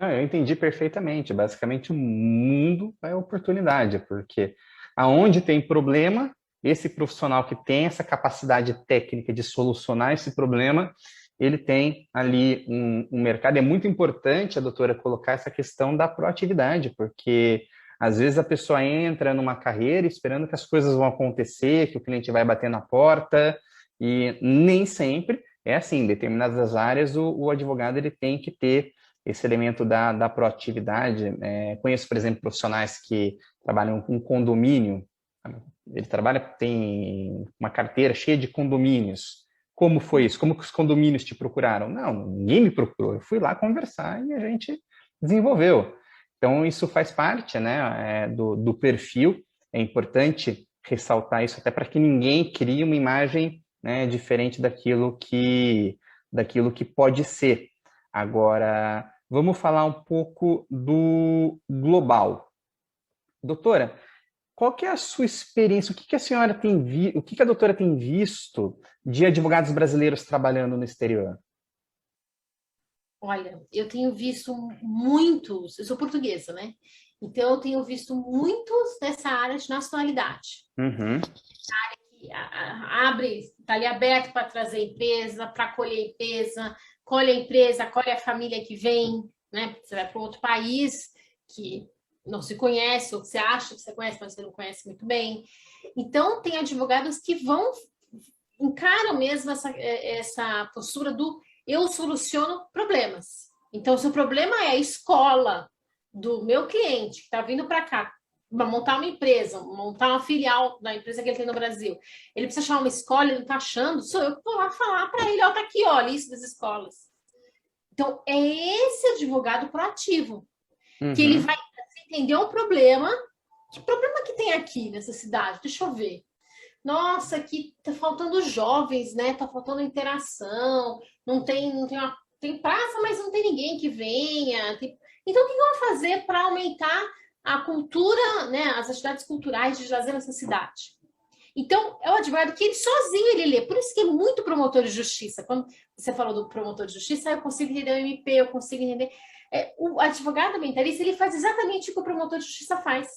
Eu entendi perfeitamente. Basicamente, o mundo é oportunidade, porque aonde tem problema, esse profissional que tem essa capacidade técnica de solucionar esse problema, ele tem ali um mercado. É muito importante, a doutora, colocar essa questão da proatividade, porque às vezes a pessoa entra numa carreira esperando que as coisas vão acontecer, que o cliente vai bater na porta, e nem sempre é assim. Em determinadas áreas, o advogado ele tem que ter esse elemento da proatividade. Conheço, por exemplo, profissionais que trabalham com condomínio. Ele trabalha, tem uma carteira cheia de condomínios. Como foi isso? Como que os condomínios te procuraram? Não, ninguém me procurou. Eu fui lá conversar e a gente desenvolveu. Então, isso faz parte, né, do perfil. É importante ressaltar isso, até para que ninguém crie uma imagem, né, diferente daquilo que pode ser. Agora, vamos falar um pouco do global. Doutora, qual que é a sua experiência? O que que a senhora tem o que que a doutora tem visto de advogados brasileiros trabalhando no exterior? Olha, eu tenho visto muitos, eu sou portuguesa, né? Então, eu tenho visto muitos dessa área de nacionalidade. Uhum. Abre, está ali aberto para trazer empresa, para acolher a empresa, acolhe a família que vem, né? Você vai para outro país que não se conhece, ou que você acha que você conhece, mas você não conhece muito bem. Então, tem advogados que encaram mesmo essa postura do eu soluciono problemas. Então, se o problema é a escola do meu cliente que está vindo para cá, para montar uma empresa, montar uma filial da empresa que ele tem no Brasil, ele precisa chamar uma escola, ele não está achando, sou eu que vou lá falar para ele, ó, tá aqui, ó, a lista das escolas. Então, é esse advogado proativo, que ele vai entender um problema, que problema que tem aqui nessa cidade? Deixa eu ver. Nossa, aqui tá faltando jovens, né? Tá faltando interação, tem praça, mas não tem ninguém que venha. Então, o que eu vou fazer para aumentar a cultura, né? As atividades culturais de lazer nessa cidade? Então, é o advogado que ele sozinho ele lê. Por isso que é muito promotor de justiça. Quando você falou do promotor de justiça, eu consigo entender o MP, eu consigo entender. O advogado ambientalista, ele faz exatamente o que o promotor de justiça faz.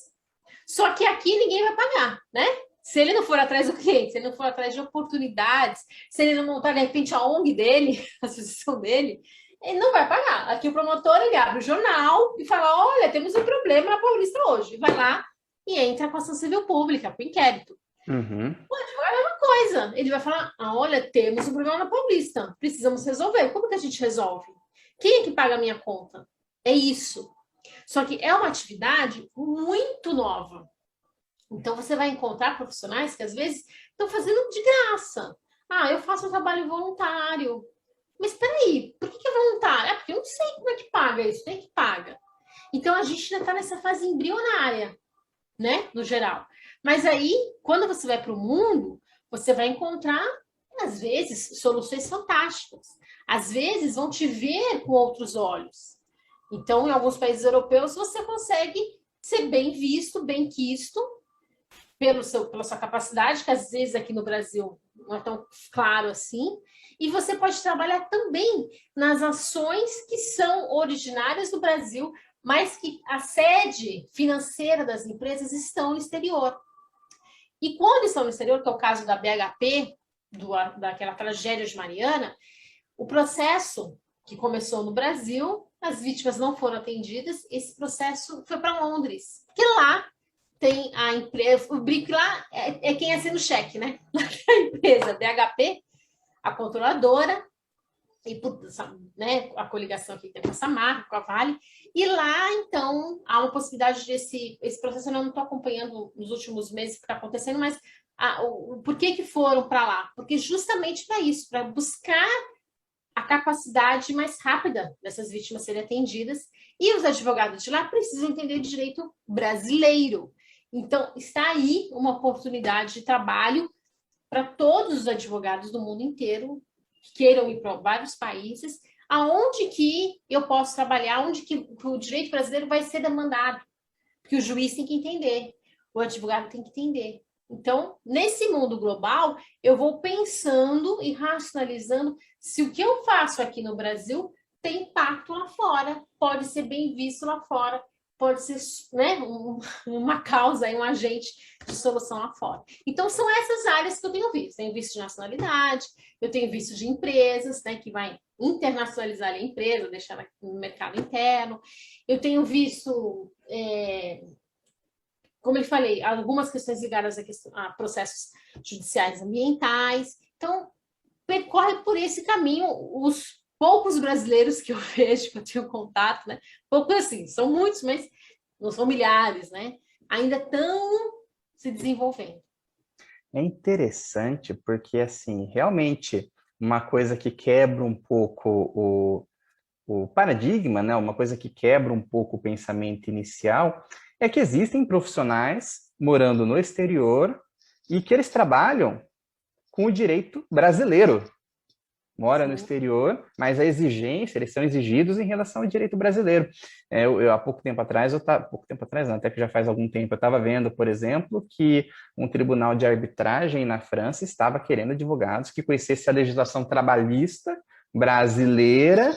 Só que aqui ninguém vai pagar, né? Se ele não for atrás do cliente, se ele não for atrás de oportunidades, se ele não montar, de repente, a ONG dele, a associação dele, ele não vai pagar. Aqui o promotor, ele abre o jornal e fala, olha, temos um problema na Paulista hoje. Vai lá e entra com a ação civil pública, com o inquérito. Uhum. O advogado é uma coisa. Ele vai falar, olha, temos um problema na Paulista, precisamos resolver. Como que a gente resolve? Quem é que paga a minha conta? É isso. Só que é uma atividade muito nova. Então, você vai encontrar profissionais que, às vezes, estão fazendo de graça. Eu faço um trabalho voluntário. Mas, peraí, por que é voluntário? Porque eu não sei como é que paga isso, tem que paga. Então, a gente ainda está nessa fase embrionária, né, no geral. Mas aí, quando você vai para o mundo, você vai encontrar, às vezes, soluções fantásticas. Às vezes, vão te ver com outros olhos. Então, em alguns países europeus, você consegue ser bem visto, bem quisto, pela sua capacidade, que às vezes aqui no Brasil não é tão claro assim, e você pode trabalhar também nas ações que são originárias do Brasil, mas que a sede financeira das empresas estão no exterior. E quando estão no exterior, que é o caso da BHP, daquela tragédia de Mariana, o processo que começou no Brasil, as vítimas não foram atendidas, esse processo foi para Londres, porque lá tem a empresa, o BRIC lá é quem assina o cheque, né? A empresa BHP, a controladora, e né, a coligação aqui tem com a Samarco, com a Vale, e lá, então, há uma possibilidade desse processo, eu não estou acompanhando nos últimos meses o que está acontecendo, mas por que foram para lá? Porque justamente para isso, para buscar a capacidade mais rápida dessas vítimas serem atendidas E os advogados de lá precisam entender de direito brasileiro. Então, está aí uma oportunidade de trabalho para todos os advogados do mundo inteiro que queiram ir para vários países, aonde que eu posso trabalhar, onde que o direito brasileiro vai ser demandado. Porque o juiz tem que entender, o advogado tem que entender. Então, nesse mundo global, eu vou pensando e racionalizando se o que eu faço aqui no Brasil tem impacto lá fora, pode ser bem visto lá fora, pode ser, né, uma causa, um agente de solução lá fora. Então, são essas áreas que eu tenho visto. Tenho visto de nacionalidade, eu tenho visto de empresas, né, que vai internacionalizar a empresa, deixar no mercado interno. Eu tenho visto, como eu falei, algumas questões ligadas a processos judiciais ambientais. Então, percorre por esse caminho os poucos brasileiros que eu vejo, que eu tenho contato, né? Poucos assim, são muitos, mas não são milhares, né? Ainda estão se desenvolvendo. É interessante porque, assim, realmente, uma coisa que quebra um pouco o paradigma, né? Uma coisa que quebra um pouco o pensamento inicial é que existem profissionais morando no exterior e que eles trabalham com o direito brasileiro. Mora no exterior, mas a exigência, eles são exigidos em relação ao direito brasileiro. Há pouco tempo atrás, pouco tempo atrás, não, até que já faz algum tempo, eu estava vendo, por exemplo, que um tribunal de arbitragem na França estava querendo advogados que conhecessem a legislação trabalhista brasileira,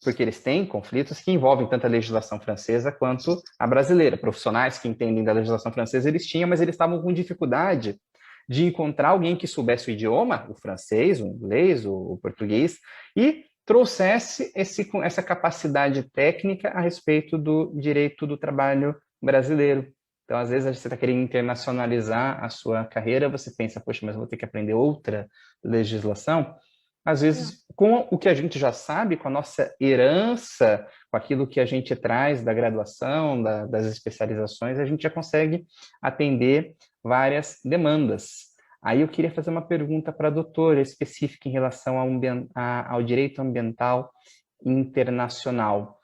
porque eles têm conflitos que envolvem tanto a legislação francesa quanto a brasileira. Profissionais que entendem da legislação francesa eles tinham, mas eles estavam com dificuldade de encontrar alguém que soubesse o idioma, o francês, o inglês, o português, e trouxesse essa capacidade técnica a respeito do direito do trabalho brasileiro. Então, às vezes, você está querendo internacionalizar a sua carreira, você pensa, poxa, mas eu vou ter que aprender outra legislação. Às vezes, com o que a gente já sabe, com a nossa herança, com aquilo que a gente traz da graduação, das especializações, a gente já consegue atender várias demandas. Aí eu queria fazer uma pergunta para a doutora, específica em relação ao direito ambiental internacional.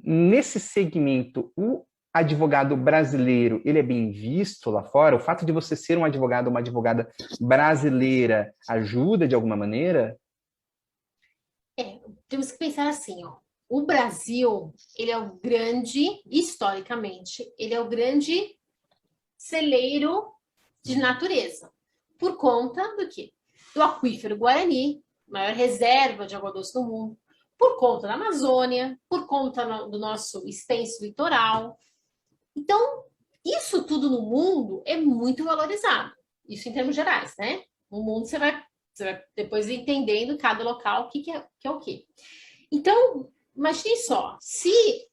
Nesse segmento, o advogado brasileiro, ele é bem visto lá fora? O fato de você ser um advogado ou uma advogada brasileira ajuda de alguma maneira? Temos que pensar assim, ó. O Brasil, ele é o grande, historicamente, ele é o grande celeiro de natureza. Por conta do quê? Do aquífero Guarani, maior reserva de água doce do mundo, por conta da Amazônia, por conta do nosso extenso litoral. Então, isso tudo no mundo é muito valorizado. Isso em termos gerais, né? No mundo você vai depois entendendo cada local o que é o quê. Então, imagine só, se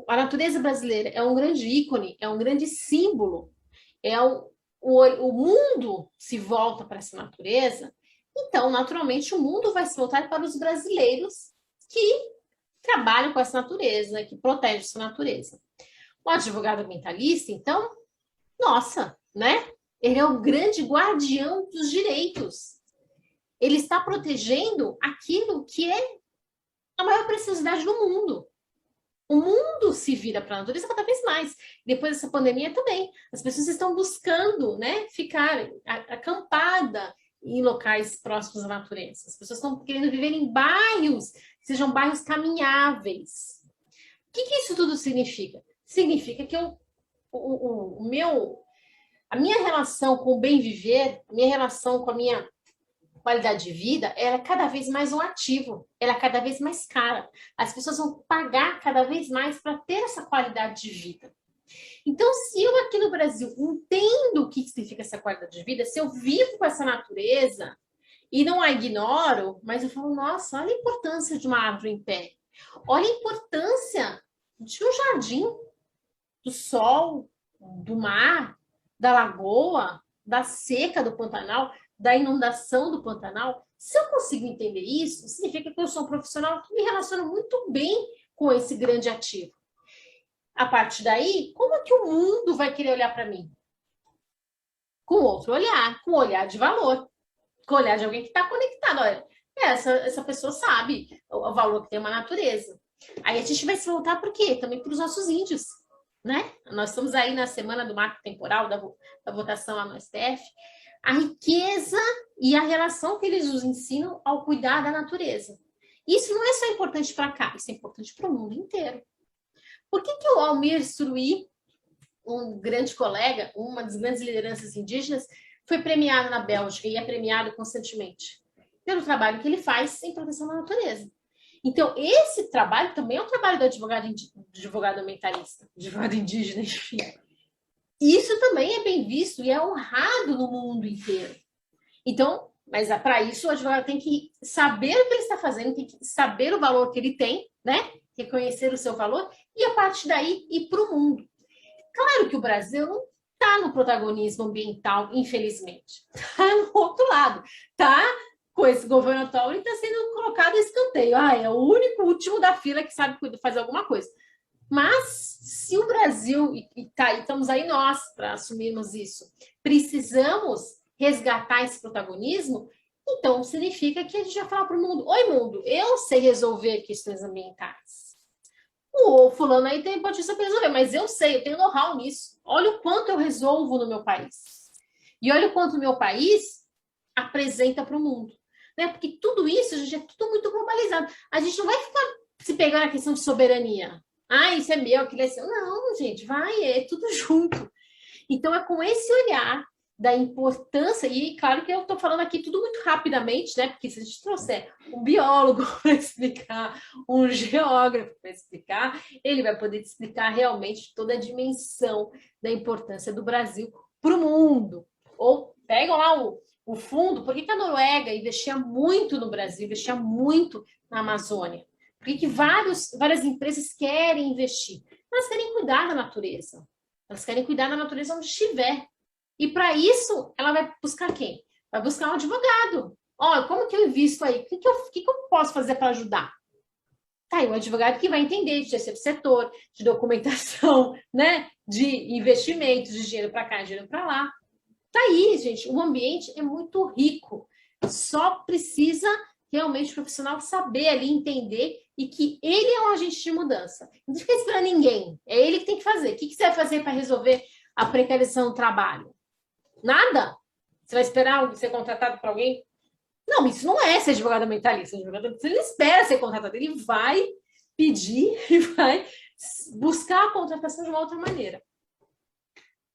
a natureza brasileira é um grande ícone, é um grande símbolo, o mundo se volta para essa natureza, então, naturalmente, o mundo vai se voltar para os brasileiros que trabalham com essa natureza, que protegem essa natureza. O advogado ambientalista, então, nossa, né? Ele é o grande guardião dos direitos. Ele está protegendo aquilo que é a maior preciosidade do mundo. O mundo se vira para a natureza cada vez mais. Depois dessa pandemia também. As pessoas estão buscando, né, ficar acampada em locais próximos à natureza. As pessoas estão querendo viver em bairros que sejam bairros caminháveis. O que isso tudo significa? Significa que a minha relação com o bem viver, a minha relação com a minha qualidade de vida, ela é cada vez mais um ativo, ela é cada vez mais cara. As pessoas vão pagar cada vez mais para ter essa qualidade de vida. Então, se eu aqui no Brasil entendo o que significa essa qualidade de vida, se eu vivo com essa natureza e não a ignoro, mas eu falo, nossa, olha a importância de uma árvore em pé. Olha a importância de um jardim, do sol, do mar, da lagoa, da seca do Pantanal, da inundação do Pantanal. Se eu consigo entender isso, significa que eu sou um profissional que me relaciono muito bem com esse grande ativo. A partir daí, como é que o mundo vai querer olhar para mim? Com outro olhar, com um olhar de valor, com o olhar de alguém que está conectado. Olha, essa pessoa sabe o valor que tem uma natureza. Aí a gente vai se voltar por quê? Também para os nossos índios, né? Nós estamos aí na semana do marco temporal da votação lá no STF. A riqueza e a relação que eles nos ensinam ao cuidar da natureza. Isso não é só importante para cá, isso é importante para o mundo inteiro. Por que o Almir Suruí, um grande colega, uma das grandes lideranças indígenas, foi premiado na Bélgica e é premiado constantemente? Pelo trabalho que ele faz em proteção da natureza. Então, esse trabalho também é um trabalho do advogado ambientalista, advogado indígena, enfim. Isso também é bem visto e é honrado no mundo inteiro. Então, mas para isso o advogado tem que saber o que ele está fazendo, tem que saber o valor que ele tem, né? Reconhecer o seu valor e, a partir daí, ir para o mundo. Claro que o Brasil não está no protagonismo ambiental, infelizmente. Está no outro lado. Está com esse governo atual e está sendo colocado a escanteio. É o único último da fila que sabe fazer alguma coisa. Mas, se o Brasil, e estamos aí nós para assumirmos isso, precisamos resgatar esse protagonismo, então significa que a gente vai falar para o mundo: oi, mundo, eu sei resolver questões ambientais. O fulano aí pode saber resolver, mas eu sei, eu tenho know-how nisso. Olha o quanto eu resolvo no meu país. E olha o quanto o meu país apresenta para o mundo. Né? Porque tudo isso, gente, é tudo muito globalizado. A gente não vai ficar se pegar na questão de soberania. Isso é meu, aquilo é seu. Não, gente, é tudo junto. Então, é com esse olhar da importância, e claro que eu estou falando aqui tudo muito rapidamente, né? Porque se a gente trouxer um biólogo para explicar, um geógrafo para explicar, ele vai poder te explicar realmente toda a dimensão da importância do Brasil para o mundo. Ou pegam lá o fundo, por que a Noruega investia muito no Brasil, investia muito na Amazônia? Por que várias empresas querem investir? Elas querem cuidar da natureza. Elas querem cuidar da natureza onde estiver. E para isso, ela vai buscar quem? Vai buscar um advogado. Como que eu invisto aí? O que eu posso fazer para ajudar? Tá aí um advogado que vai entender de terceiro setor, de documentação, né? De investimentos, de dinheiro para cá, dinheiro para lá. Tá aí, gente. O ambiente é muito rico. Só precisa realmente o profissional saber ali, entender, e que ele é um agente de mudança. Não fica esperando ninguém. É ele que tem que fazer. O que você vai fazer para resolver a precarização do trabalho? Nada? Você vai esperar ser contratado por alguém? Não, isso não é ser advogado ambientalista. O advogado ambientalista, ele espera ser contratado. Ele vai pedir e vai buscar a contratação de uma outra maneira.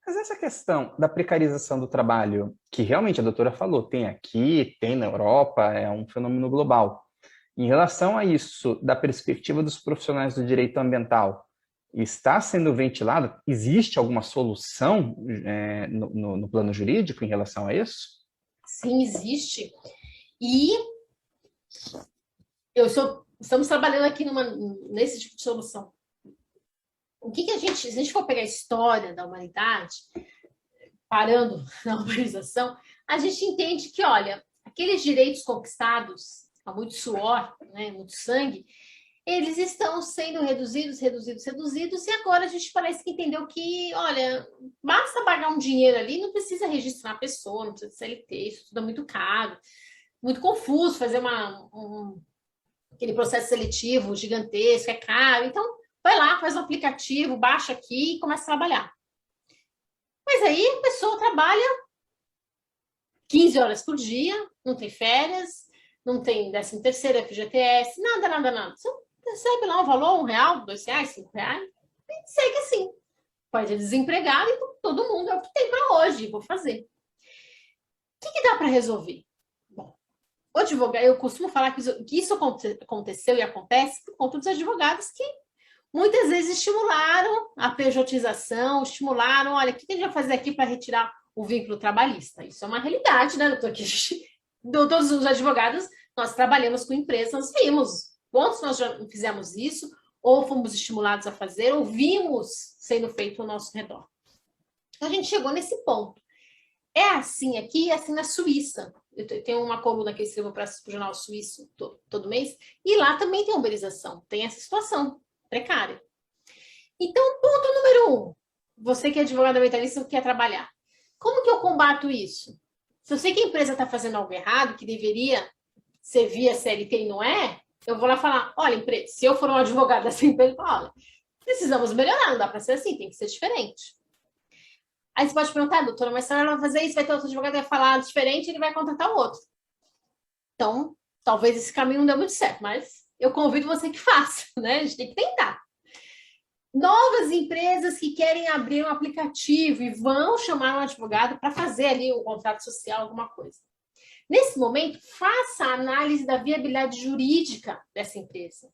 Mas essa questão da precarização do trabalho, que realmente a doutora falou, tem aqui, tem na Europa, é um fenômeno global. Em relação a isso, da perspectiva dos profissionais do direito ambiental, está sendo ventilado? Existe alguma solução no plano jurídico em relação a isso? Sim, existe. E estamos trabalhando aqui nesse tipo de solução. O que a gente, se a gente for pegar a história da humanidade, parando na humanização, a gente entende que, olha, aqueles direitos conquistados a muito suor, né, muito sangue, eles estão sendo reduzidos, e agora a gente parece que entendeu que, olha, basta pagar um dinheiro ali, não precisa registrar a pessoa, não precisa de CLT, isso tudo é muito caro, muito confuso fazer aquele processo seletivo gigantesco, é caro, então vai lá, faz um aplicativo, baixa aqui e começa a trabalhar. Mas aí a pessoa trabalha 15 horas por dia, não tem férias, não tem 13º, FGTS, nada. Você recebe lá um valor, R$1, R$2, R$5, e segue assim. Pode ser desempregado, então todo mundo é o que tem para hoje, vou fazer. O que dá para resolver? Bom, o advogado, eu costumo falar que isso aconteceu e acontece por conta dos advogados que muitas vezes estimularam a pejotização, olha, o que a gente vai fazer aqui para retirar o vínculo trabalhista? Isso é uma realidade, né, doutor? Todos os advogados, nós trabalhamos com empresas, nós vimos quantos nós já fizemos isso, ou fomos estimulados a fazer, ou vimos sendo feito ao nosso redor. Então, a gente chegou nesse ponto. É assim aqui e assim na Suíça. Eu tenho uma coluna que eu escrevo para o jornal suíço todo mês, e lá também tem uberização, tem essa situação precária. Então, ponto número 1, você que é advogado ambientalista quer trabalhar. Como que eu combato isso? Se eu sei que a empresa está fazendo algo errado, que deveria ser via CLT e não é, Eu vou lá falar, olha, empresa, se eu for um advogado dessa empresa, eu falo, olha, precisamos melhorar, não dá para ser assim, tem que ser diferente. Aí você pode perguntar, doutora, mas se ela vai fazer isso, vai ter outro advogado que vai falar diferente, ele vai contratar o outro. Então, talvez esse caminho não dê muito certo, mas eu convido você que faça, né? A gente tem que tentar. Novas empresas que querem abrir um aplicativo e vão chamar um advogado para fazer ali o contrato social, alguma coisa. Nesse momento, faça a análise da viabilidade jurídica dessa empresa.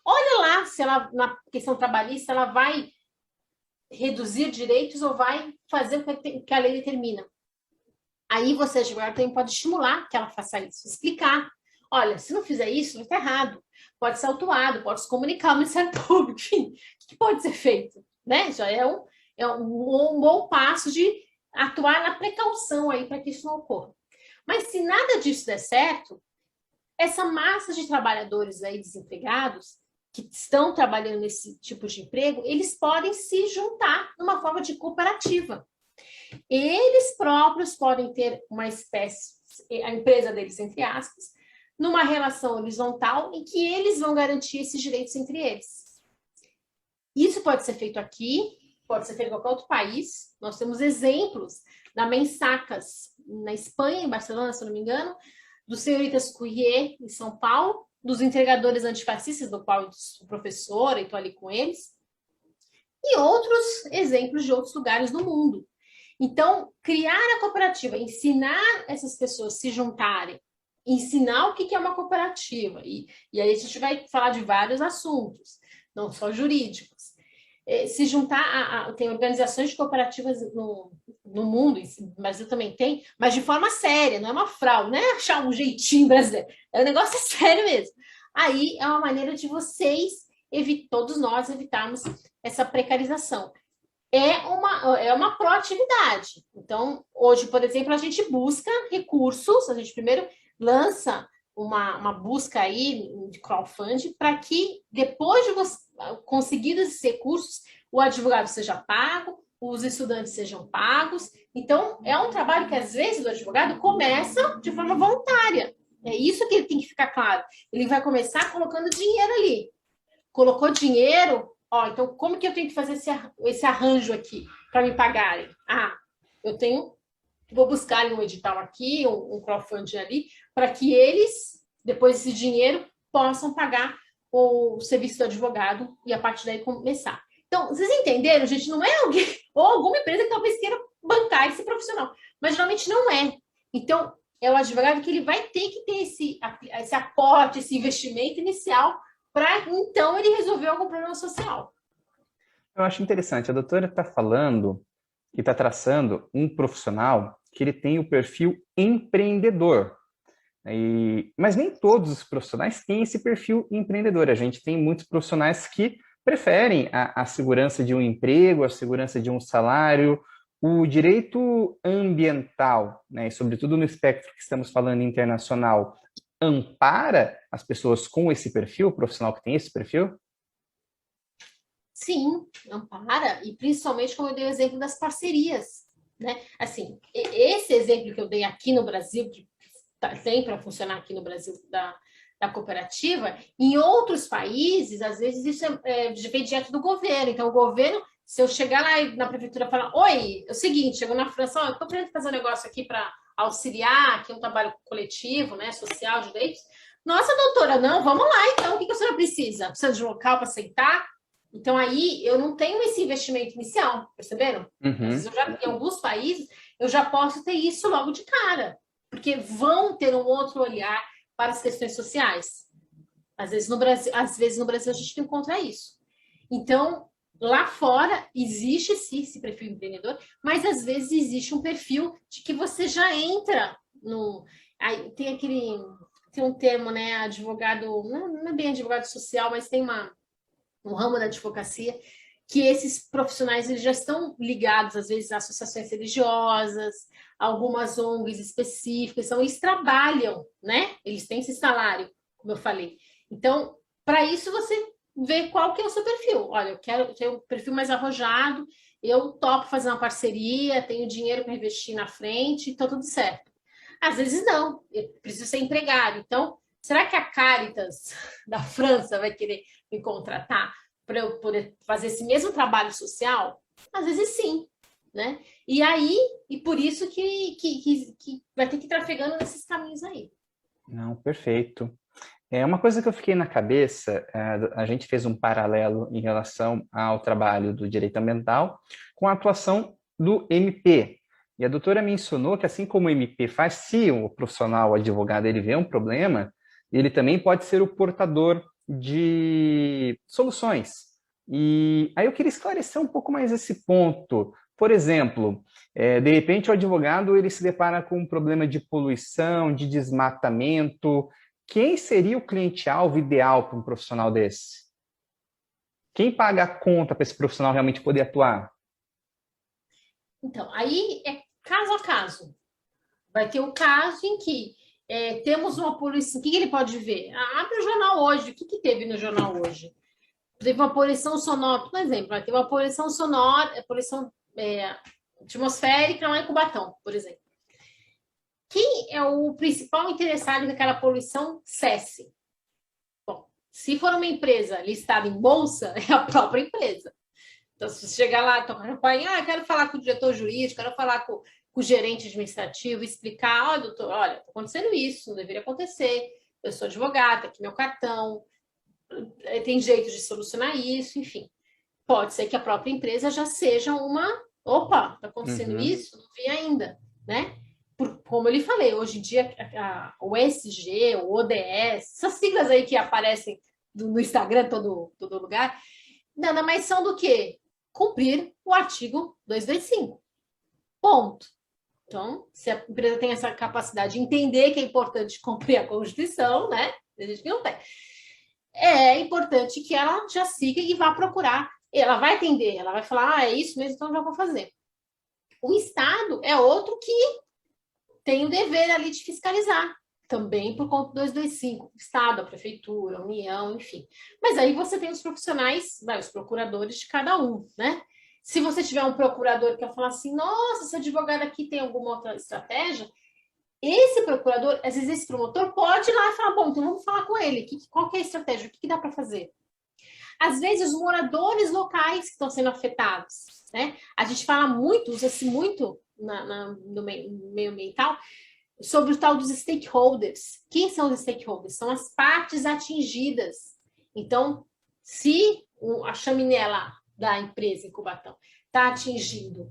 Olha lá se ela, na questão trabalhista, ela vai reduzir direitos ou vai fazer o que a lei determina. Aí você, advogado, também pode estimular que ela faça isso, explicar. Olha, se não fizer isso, vai estar errado. Pode ser autuado, pode se comunicar ao Ministério Público, enfim, o que pode ser feito? Né? Já é um bom passo de atuar na precaução aí para que isso não ocorra. Mas se nada disso der certo, essa massa de trabalhadores aí desempregados, que estão trabalhando nesse tipo de emprego, eles podem se juntar numa forma de cooperativa. Eles próprios podem ter uma espécie, a empresa deles, entre aspas, numa relação horizontal em que eles vão garantir esses direitos entre eles. Isso pode ser feito aqui, pode ser feito em qualquer outro país. Nós temos exemplos da Mensacas, na Espanha, em Barcelona, se eu não me engano, do Senhoritas Courier, em São Paulo, dos entregadores antifascistas, do qual eu sou professora e estou ali com eles, e outros exemplos de outros lugares do mundo. Então, criar a cooperativa, ensinar essas pessoas a se juntarem, ensinar o que é uma cooperativa, e aí a gente vai falar de vários assuntos, não só jurídicos. Se juntar, tem organizações de cooperativas no mundo, no Brasil também tem, mas de forma séria, não é uma fraude, não é achar um jeitinho brasileiro, o negócio é sério mesmo. Aí é uma maneira de vocês, todos nós, evitarmos essa precarização. É uma proatividade. Então, hoje, por exemplo, a gente busca recursos, a gente primeiro lança uma busca aí de crowdfunding para que, depois de conseguidos esses recursos, o advogado seja pago, os estudantes sejam pagos. Então, é um trabalho que, às vezes, o advogado começa de forma voluntária. É isso que ele tem que ficar claro. Ele vai começar colocando dinheiro ali. Colocou dinheiro, então como que eu tenho que fazer esse arranjo aqui para me pagarem? Vou buscar um edital aqui, um crowdfunding ali, para que eles, depois desse dinheiro, possam pagar o serviço do advogado e a partir daí começar. Então, vocês entenderam, gente? Não é alguém, ou alguma empresa que talvez queira bancar esse profissional, mas geralmente não é. Então, é o advogado que ele vai ter que ter esse aporte, esse investimento inicial para, então, ele resolver algum problema social. Eu acho interessante. A doutora está falando e está traçando um profissional que ele tem o perfil empreendedor. Mas nem todos os profissionais têm esse perfil empreendedor. A gente tem muitos profissionais que preferem a segurança de um emprego, a segurança de um salário, o direito ambiental, né, e sobretudo no espectro que estamos falando internacional, ampara as pessoas com esse perfil, o profissional que tem esse perfil? Sim, ampara, e principalmente como eu dei o exemplo das parcerias, né? Assim, esse exemplo que eu dei aqui no Brasil, que tem para funcionar aqui no Brasil da cooperativa, em outros países, às vezes isso vem direto do governo. Então, o governo, se eu chegar lá na prefeitura e falar, oi, é o seguinte, chegou na França, eu estou querendo fazer um negócio aqui para auxiliar, aqui um trabalho coletivo, né, social, de direitos. Nossa, doutora, não, vamos lá, então, o que a senhora precisa? Precisa de um local para aceitar? Então, aí, eu não tenho esse investimento inicial, perceberam? Uhum. Em alguns países, eu já posso ter isso logo de cara, porque vão ter um outro olhar para as questões sociais. Às vezes no Brasil a gente não encontra isso. Então, lá fora existe sim esse perfil empreendedor, mas às vezes existe um perfil de que você já entra no... Aí, tem um termo, né, advogado, não é bem advogado social, mas tem um ramo da advocacia, que esses profissionais eles já estão ligados, às vezes, a associações religiosas, algumas ONGs específicas, então eles trabalham, né? Eles têm esse salário, como eu falei. Então, para isso, você vê qual que é o seu perfil. Olha, eu quero ter um perfil mais arrojado, eu topo fazer uma parceria, tenho dinheiro para investir na frente, então tudo certo. Às vezes não, eu preciso ser empregado. Então, Será que a Caritas da França vai querer me contratar para eu poder fazer esse mesmo trabalho social? Às vezes sim, né? E por isso que vai ter que ir trafegando nesses caminhos aí. Não, perfeito. Uma coisa que eu fiquei na cabeça, a gente fez um paralelo em relação ao trabalho do direito ambiental com a atuação do MP. E a doutora mencionou que assim como o MP faz, se o profissional, o advogado, ele vê um problema, ele também pode ser o portador de soluções. E aí eu queria esclarecer um pouco mais esse ponto. Por exemplo, de repente o advogado ele se depara com um problema de poluição, de desmatamento. Quem seria o cliente-alvo ideal para um profissional desse? Quem paga a conta para esse profissional realmente poder atuar? Então, aí é caso a caso. Vai ter um caso em que temos uma poluição. O que ele pode ver? Abre o jornal hoje. O que teve no jornal hoje? Teve uma poluição sonora, por exemplo, teve uma poluição sonora, poluição atmosférica lá em Cubatão, por exemplo. Quem é o principal interessado que aquela poluição cesse? Bom, se for uma empresa listada em bolsa, é a própria empresa. Então, se você chegar lá, tocar campanha, quero falar com o diretor jurídico, quero falar com o gerente administrativo, explicar, olha, doutor, olha, está acontecendo isso, não deveria acontecer, eu sou advogada, aqui meu cartão, tem jeito de solucionar isso, enfim. Pode ser que a própria empresa já seja opa, está acontecendo isso? Não vi ainda, né? Como eu lhe falei, hoje em dia o ESG, o ODS, essas siglas aí que aparecem no Instagram, todo lugar, nada mais são do que cumprir o artigo 225. Ponto. Então, se a empresa tem essa capacidade de entender que é importante cumprir a Constituição, né? A gente não tem. É importante que ela já siga e vá procurar. Ela vai atender, ela vai falar, é isso mesmo, então já vou fazer. O Estado é outro que tem o dever ali de fiscalizar, também por conta do 225, Estado, a Prefeitura, a União, enfim. Mas aí você tem os profissionais, os procuradores de cada um, né? Se você tiver um procurador que vai falar assim, nossa, esse advogado aqui tem alguma outra estratégia, esse procurador, às vezes esse promotor pode ir lá e falar, bom, então vamos falar com ele, qual que é a estratégia, o que dá para fazer? Às vezes os moradores locais que estão sendo afetados, né? A gente fala muito, usa-se muito no meio ambiental, sobre o tal dos stakeholders. Quem são os stakeholders? São as partes atingidas. Então, se a chaminé lá da empresa em Cubatão está atingindo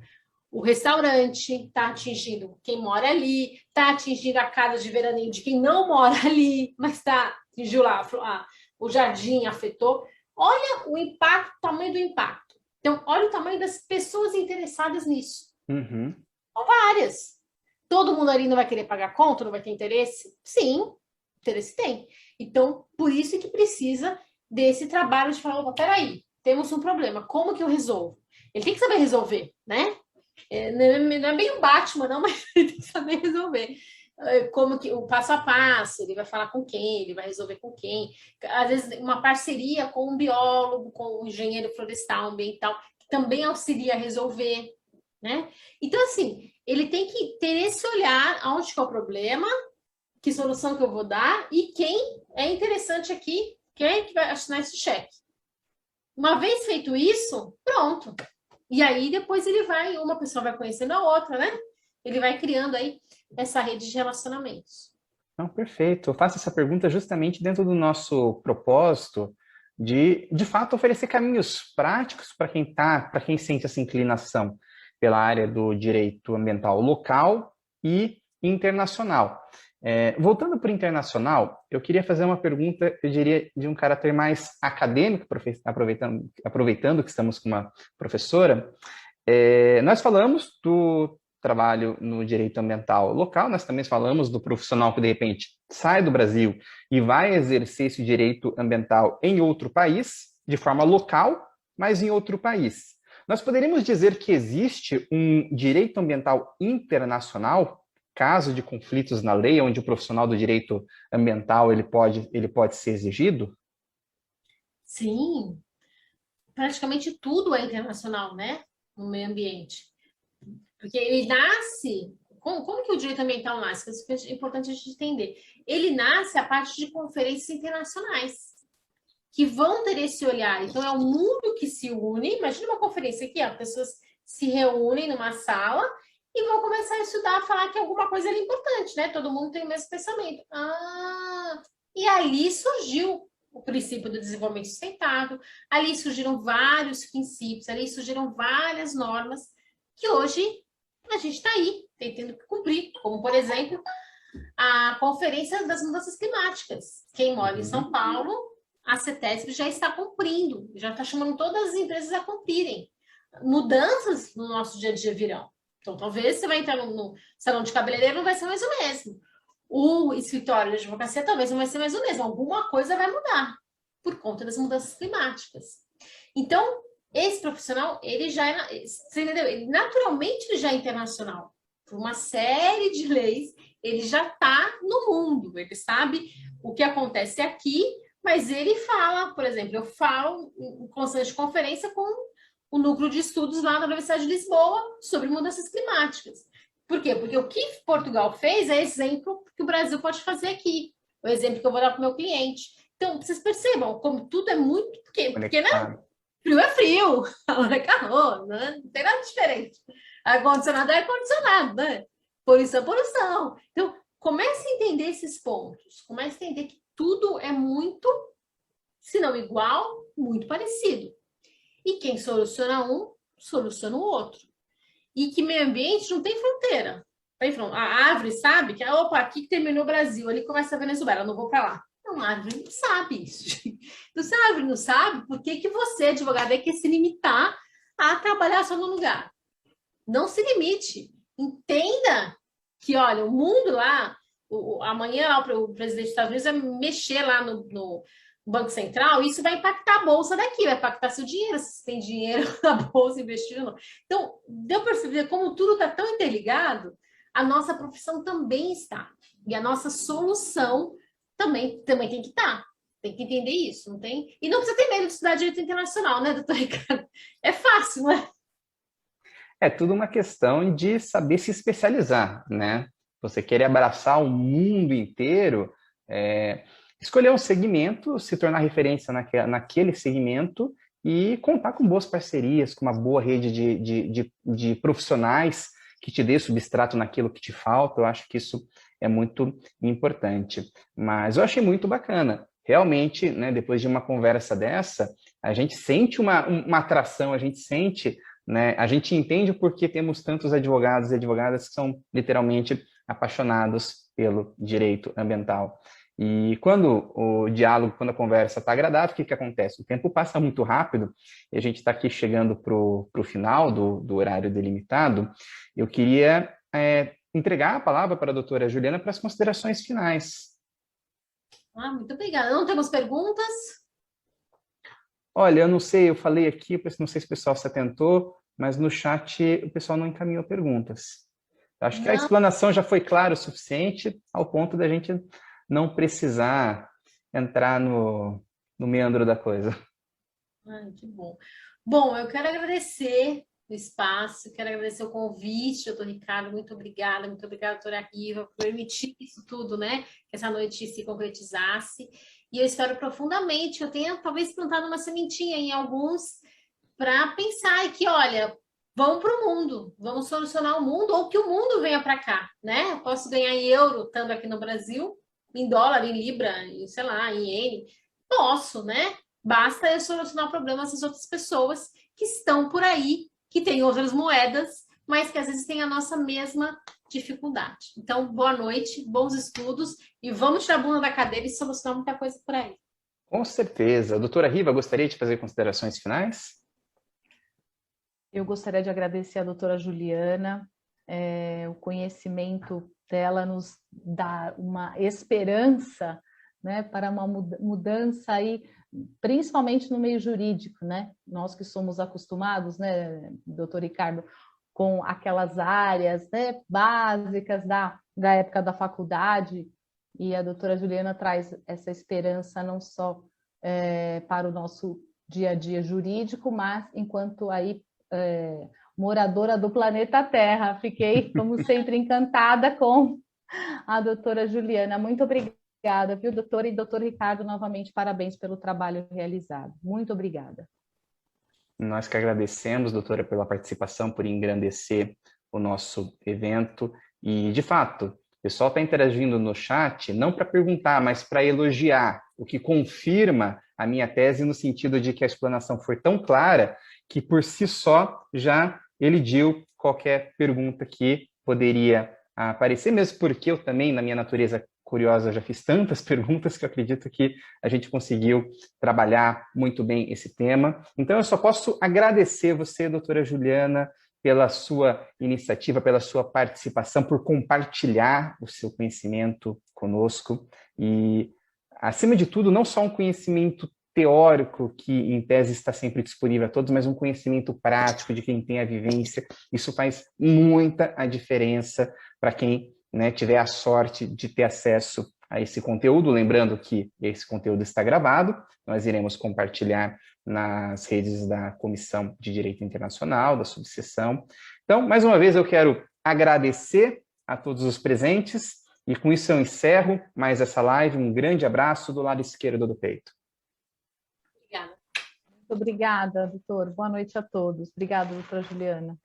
o restaurante, está atingindo quem mora ali, está atingindo a casa de veraneio de quem não mora ali, mas atingiu lá, o jardim afetou. Olha o impacto, o tamanho do impacto. Então, olha o tamanho das pessoas interessadas nisso. São várias. Todo mundo ali não vai querer pagar conta, não vai ter interesse? Sim, interesse tem. Então, por isso que precisa desse trabalho de falar, opa, peraí, temos um problema, como que eu resolvo? Ele tem que saber resolver, né? Não é bem o Batman, não, mas ele tem que saber resolver. Como que o passo a passo, ele vai falar com quem, ele vai resolver com quem. Às vezes, uma parceria com um biólogo, com um engenheiro florestal, ambiental, que também auxilia a resolver, né? Então, assim, ele tem que ter esse olhar aonde que é o problema, que solução que eu vou dar e quem é interessante aqui, quem é que vai assinar esse cheque. Uma vez feito isso, pronto. E aí depois uma pessoa vai conhecendo a outra, né? Ele vai criando aí essa rede de relacionamentos. Não, perfeito. Eu faço essa pergunta justamente dentro do nosso propósito de fato, oferecer caminhos práticos para quem sente essa inclinação pela área do direito ambiental local e internacional. Voltando para o internacional, eu queria fazer uma pergunta, eu diria, de um caráter mais acadêmico, aproveitando que estamos com uma professora. Nós falamos do trabalho no direito ambiental local, nós também falamos do profissional que, de repente, sai do Brasil e vai exercer esse direito ambiental em outro país, de forma local, mas em outro país. Nós poderíamos dizer que existe um direito ambiental internacional, caso de conflitos na lei, onde o profissional do direito ambiental ele pode ser exigido? Sim, praticamente tudo é internacional, né? No meio ambiente. Porque ele nasce como que o direito ambiental nasce? Isso é importante a gente entender. Ele nasce a partir de conferências internacionais, que vão ter esse olhar. Então, é o mundo que se une. Imagina uma conferência aqui, ó, pessoas se reúnem numa sala e vão começar a estudar, a falar que alguma coisa é importante, né? Todo mundo tem o mesmo pensamento. E ali surgiu o princípio do desenvolvimento sustentável, ali surgiram vários princípios, ali surgiram várias normas que hoje a gente está aí, tentando cumprir, como, por exemplo, a Conferência das Mudanças Climáticas. Quem mora em São Paulo, a CETESB já está cumprindo, já está chamando todas as empresas a cumprirem. Mudanças no nosso dia a dia virão. Então, talvez você vai entrar no salão de cabeleireiro, não vai ser mais o mesmo. O escritório de advocacia talvez não vai ser mais o mesmo. Alguma coisa vai mudar por conta das mudanças climáticas. Então, esse profissional, ele já é, você entendeu? Ele, naturalmente, ele já é internacional. Por uma série de leis, ele já está no mundo. Ele sabe o que acontece aqui, mas ele fala, por exemplo, eu falo em constante conferência com o núcleo de estudos lá na Universidade de Lisboa sobre mudanças climáticas. Por quê? Porque o que Portugal fez é exemplo que o Brasil pode fazer aqui. O exemplo que eu vou dar para o meu cliente. Então, vocês percebam como tudo é muito... Porque né? Frio é frio, calor é calor, né? Não tem nada diferente. Ar-condicionado é ar-condicionado, né? Poluição é poluição. Então, comece a entender esses pontos. Comece a entender que tudo é muito, se não igual, muito parecido. E quem soluciona um, soluciona o outro. E que meio ambiente não tem fronteira. A árvore sabe que, opa, aqui que terminou o Brasil, ali começa a Venezuela, não vou para lá. Não, a árvore não sabe isso. Então, se a árvore não sabe, por que você, advogado, quer se limitar a trabalhar só no lugar? Não se limite. Entenda que, olha, o mundo lá, amanhã lá, o presidente dos Estados Unidos vai mexer lá no Banco Central, isso vai impactar a bolsa daqui, vai impactar seu dinheiro, se você tem dinheiro na bolsa investido ou não. Então, deu para perceber como tudo está tão interligado, a nossa profissão também está. E a nossa solução também tem que estar. Tem que entender isso, não tem? E não precisa ter medo de estudar direito internacional, né, doutor Ricardo? É fácil, não é? É tudo uma questão de saber se especializar, né? Você querer abraçar o mundo inteiro, escolher um segmento, se tornar referência naquele segmento e contar com boas parcerias, com uma boa rede de profissionais que te dê substrato naquilo que te falta. Eu acho que isso é muito importante. Mas eu achei muito bacana. Realmente, né, depois de uma conversa dessa, a gente sente uma atração, a gente sente, né, a gente entende o porquê temos tantos advogados e advogadas que são literalmente apaixonados pelo direito ambiental. E quando o diálogo, quando a conversa está agradável, o que acontece? O tempo passa muito rápido e a gente está aqui chegando para o final do horário delimitado. Eu queria entregar a palavra para a doutora Juliana para as considerações finais. Muito obrigada. Não temos perguntas? Olha, eu não sei, eu falei aqui, não sei se o pessoal se atentou, mas no chat o pessoal não encaminhou perguntas. Acho que a explanação já foi clara o suficiente ao ponto da gente não precisar entrar no meandro da coisa. Que bom. Bom, eu quero agradecer o espaço, quero agradecer o convite, doutor Ricardo, muito obrigada, doutora Riva, por permitir isso tudo, né? Que essa noite se concretizasse. E eu espero profundamente que eu tenha talvez plantado uma sementinha em alguns para pensar e que, olha, vamos para o mundo, vamos solucionar o mundo, ou que o mundo venha para cá, né? Eu posso ganhar em euro estando aqui no Brasil, em dólar, em libra, em, sei lá, em iene. Posso, né? Basta eu solucionar o problema dessas outras pessoas que estão por aí, que têm outras moedas, mas que às vezes têm a nossa mesma dificuldade. Então, boa noite, bons estudos e vamos tirar a bunda da cadeira e solucionar muita coisa por aí. Com certeza. Doutora Riva, gostaria de fazer considerações finais? Eu gostaria de agradecer à doutora Juliana, o conhecimento dela nos dá uma esperança, né, para uma mudança aí, principalmente no meio jurídico, né? Nós que somos acostumados, né, doutor Ricardo, com aquelas áreas, né, básicas da época da faculdade, e a doutora Juliana traz essa esperança não só para o nosso dia a dia jurídico, mas enquanto aí moradora do planeta Terra. Fiquei, como sempre, encantada com a doutora Juliana. Muito obrigada, viu, doutora? E doutor Ricardo, novamente, parabéns pelo trabalho realizado. Muito obrigada. Nós que agradecemos, doutora, pela participação, por engrandecer o nosso evento. E, de fato, o pessoal está interagindo no chat, não para perguntar, mas para elogiar, o que confirma a minha tese no sentido de que a explanação foi tão clara que, por si só, já elidiu qualquer pergunta que poderia aparecer, mesmo porque eu também, na minha natureza curiosa, já fiz tantas perguntas que eu acredito que a gente conseguiu trabalhar muito bem esse tema. Então, eu só posso agradecer você, doutora Juliana, pela sua iniciativa, pela sua participação, por compartilhar o seu conhecimento conosco e, acima de tudo, não só um conhecimento teórico que, em tese, está sempre disponível a todos, mas um conhecimento prático de quem tem a vivência. Isso faz muita a diferença para quem, né, tiver a sorte de ter acesso a esse conteúdo. Lembrando que esse conteúdo está gravado, nós iremos compartilhar nas redes da Comissão de Direito Internacional, da subseção. Então, mais uma vez, eu quero agradecer a todos os presentes e com isso eu encerro mais essa live. Um grande abraço do lado esquerdo do peito. Obrigada. Muito obrigada, doutor. Boa noite a todos. Obrigada, doutora Juliana.